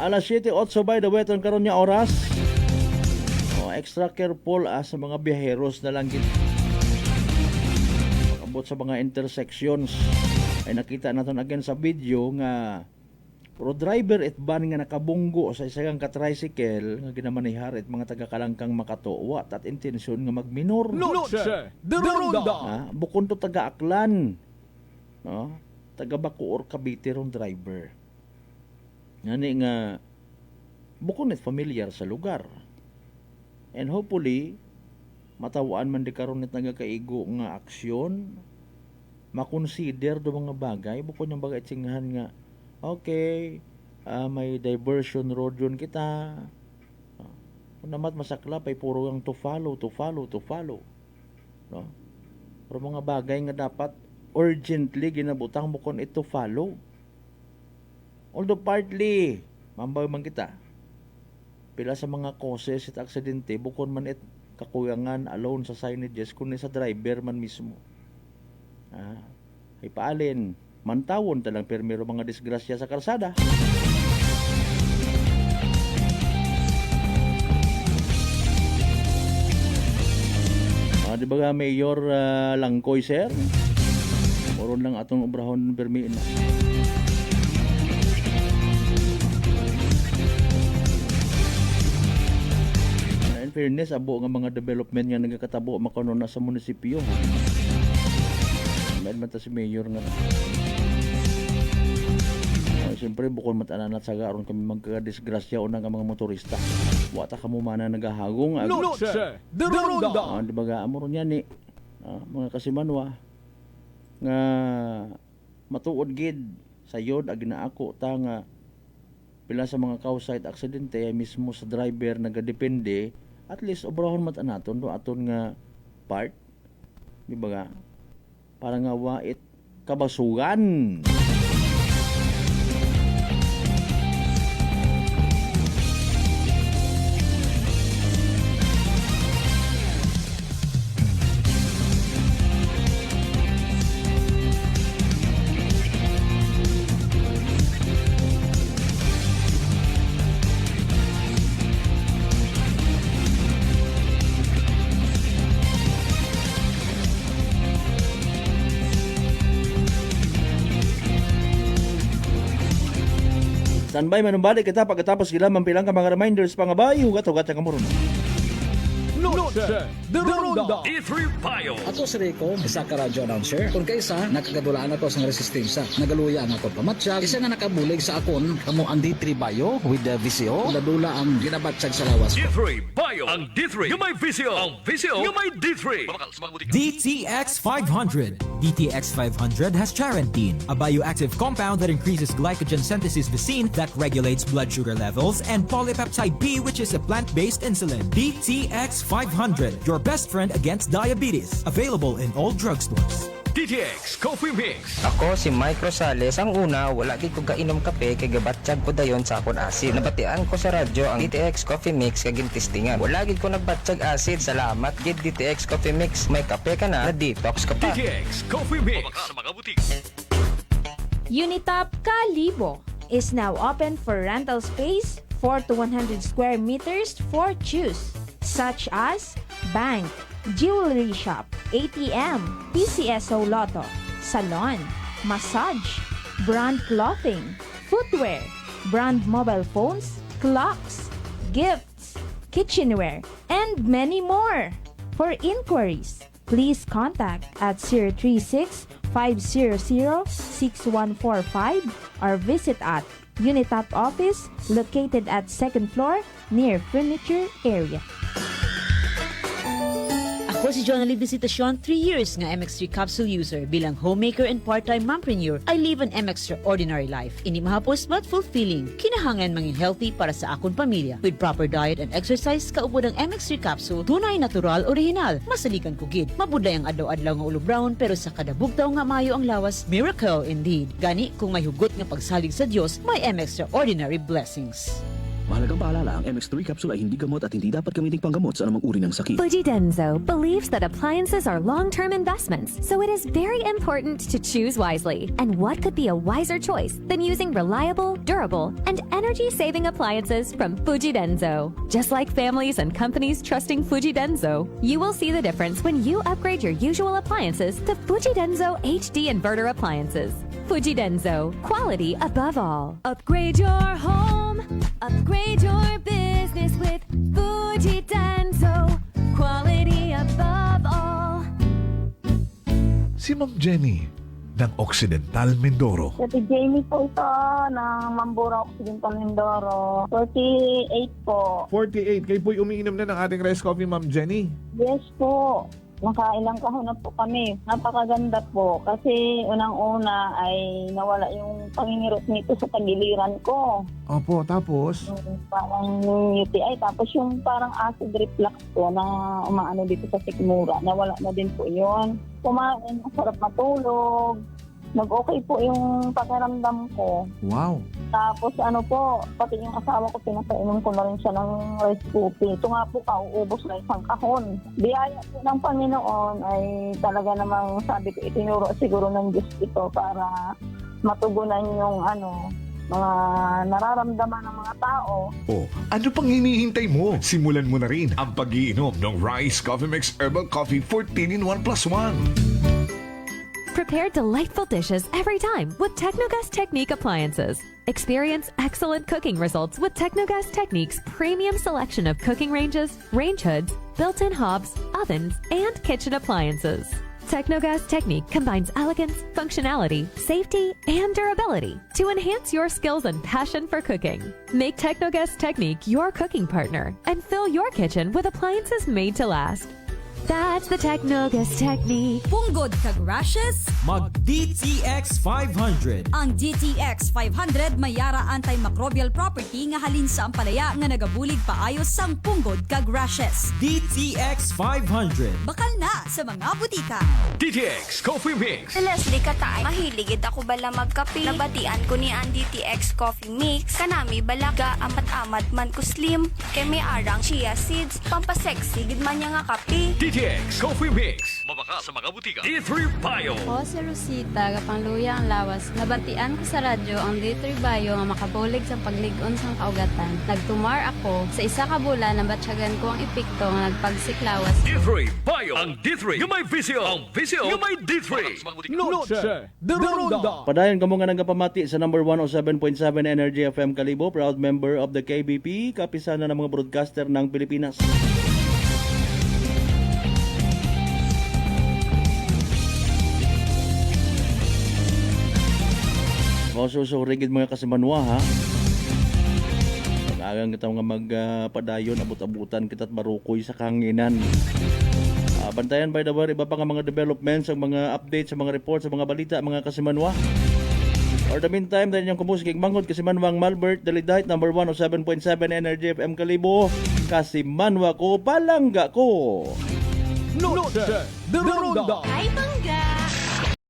Alas 7:08 by the way karon nya oras. Extra careful sa mga biyaheros na lang gid. Abot sa mga intersections ay nakita naton again sa video nga puro driver at van nga nakabunggo sa isang ka-tricycle nga ginamanihar at mga taga-Kalangkang Makato at intensyon nga magminor. Bukod to taga-Aklan, no? Taga-Bacoor, Cavite rong driver. Ngani nga bukod net familiar sa lugar. And hopefully matawaan man di karon net nagakaigo nga aksyon, makonsider do mga bagay bukod ng bagay tsingahan nga okay, may diversion road yun kita. Kung namat masakla pay puro ang to follow. No? Pero mga bagay nga dapat urgently ginabutang bukod ito follow. Although partly, mambay man kita, pila sa mga causes at aksidente, bukod man kakuyangan alone sa signages, kundi sa driver man mismo. Ay paalin, mantawon talang permero mga disgrasya sa kalsada. Di ba nga Mayor Langkoy, sir? Moron lang atong obrahon permiin na. Fairness, abo nga mga development nga nagkatabo makanon na sa munisipyo. May man ta si Mayor nga. Siyempre bukod matananat sa garon kami magkadisgrasya unang mga motorista. Wata ka mo mana nagahagong. Di ba ga amo ron yan mga kasimanwa nga matuod gid sayod ag naako ta nga pila sa mga causate aksidente ay mismo sa driver nagadepende, at least obrahon mat anaton do aton nga part, di ba nga, para nga wait kabasugan. Standby manumbalik kita pagkatapos gila mampilang ka mga reminders pangabay hugat-hugat sa kamuron. Noche de Ronda. D3 Payo. Ato si Rico, isa ka radio announcer. Kung kaysa, nakagadulaan ako sa resistensya. Nagaluya ang ako pamatsyag. Isa nga nakabulig sa akon, kamo ang D3 Bayo with the VCO. Ladula ang ginabatsyag sa lawas. D3 Payo. Ang D3 yung may VCO. Ang VCO yung may D3. DTX 500. DTX 500 has charantine, a bioactive compound that increases glycogen synthesis vacine that regulates blood sugar levels, and polypeptide B, which is a plant-based insulin. DTX 500, your best friend against diabetes. Available in all drugstores. DTX Coffee Mix. Ako si Mike Rosales. Ang una, wala gid ko kainom kape kay gabatsyag ko dayon sa akon acid. Nabatian ko sa radyo ang DTX Coffee Mix kay gintistingan. Wala gid ko nagbatsyag acid. Salamat gid DTX Coffee Mix. May kape ka na detox ka pa. DTX Coffee Mix. Unitop Kalibo is now open for rental space 4 to 100 square meters for choose, such as bank, jewelry shop, ATM, PCSO Lotto, salon, massage, brand clothing, footwear, brand mobile phones, clocks, gifts, kitchenware, and many more. For inquiries, please contact at 036-500-6145 or visit at Unitop office located at 2nd floor near furniture area. Ako si Jonalyn Visitacion, 3 years nga MX3 capsule user. Bilang homemaker and part-time mompreneur, I live an extraordinary life. Ini mahapos but fulfilling. Kinahangan mangin healthy para sa akong pamilya. With proper diet and exercise, kaupod ang MX3 capsule, tunay, natural, original. Masalikan ko gid. Mabuday ang adlaw-adlaw nga ulo brown, pero sa kada bugtaw nga mayo ang lawas, miracle indeed. Gani, kung may hugot nga pagsalig sa Dios, may extraordinary blessings. Mahalagang paalala, ang MX3 capsule ay hindi gamot at hindi dapat gamiting panggamot sa anumang uri ng sakit. Fujidenzo believes that appliances are long-term investments, so it is very important to choose wisely. And what could be a wiser choice than using reliable, durable, and energy-saving appliances from Fujidenzo? Just like families and companies trusting Fujidenzo, you will see the difference when you upgrade your usual appliances to Fujidenzo HD inverter appliances. Fujidenzo, quality above all. Upgrade your home, upgrade your business with Fujidenzo, quality above all. Si Ma'am Jenny ng Occidental Mindoro. Si Jamie po ito ng Mambura Occidental Mindoro. 48 po. 48. Kayo po'y umiinom na ng ating rice coffee, Ma'am Jenny. Yes po. Nakailang kahon na po kami. Napakaganda po. Kasi unang-una ay nawala yung panginirot nito sa tagiliran ko. Opo, tapos? Parang UTI. Tapos yung parang acid reflux ko na umaano dito sa sikmura. Nawala na din po yun. Kumain, masarap matulog. Nag-okay po yung pakiramdam ko. Wow. Tapos ano po, pati yung asawa ko, pinapainom ko na rin siya ng rice coffee. Ito nga po, kauubos na isang kahon. Biyaya po ng Panginoon ay talaga namang sabi ko, itinuro siguro ng Diyos ito para matugunan yung mga nararamdaman ng mga tao. Oh, ano pang hinihintay mo? Simulan mo na rin ang pag-iinom ng Rice Coffee Mix Herbal Coffee 14 in 1 plus 1. Prepare delightful dishes every time with Technogas Technique appliances. Experience excellent cooking results with Technogas Technique's premium selection of cooking ranges, range hoods, built-in hobs, ovens, and kitchen appliances. Technogas Technique combines elegance, functionality, safety, and durability to enhance your skills and passion for cooking. Make Technogas Technique your cooking partner and fill your kitchen with appliances made to last. That's the Technogas technique. Punggod kag rashes? Mag DTX 500. Ang DTX 500 may yara antimicrobial property nga halin sa ampalaya nga nagabulig paayos sang punggod kag rashes. DTX 500. Bakal na sa mga butika. DTX Coffee Mix. Leslie Katay, mahiligid ako bala magkape. Nabatian ko ni ang DTX Coffee Mix. Kanami balaga amat-amat man ko slim. Kay may arang chia seeds. Pampasexy gid man niya nga kape. DTX Coffee Mix. Mabaka sa mga butika. D3 Bio. Ako si Rosita, kapangluya ang lawas. Nabatian ko sa radyo ang D3 Bio nga makabulig sa pagligon sang kaugatan. Nagtumar ako sa isa ka bulan na batsyagan ko ang epekto nga nagpagsiklawas. D3 Bio. Ang D3 yung may visyo. Ang visyo yung may D3. Noche de Ronda. Padayon kamo nga nagapamati sa number 107.7 Energy FM Kalibo, proud member of the KBP, kapisanan ng mga broadcaster ng Pilipinas. Maususurigid mga kasimanwa ha. Pag-agang kita nga magpadayon, abot-abutan kita't marukoy sa kanginan. Bantayan by the way, iba pa nga mga developments, ang mga updates, sa mga reports, sa mga balita, mga kasimanwa. For the meantime, dahil yung kumusikig mangod, Kasimanwang Malbert, Dalidahit, number 107.7 Energy FM Kalibo, Kasimanwa ko, palangga ko. Noche de Ronda. Hi, Bangga!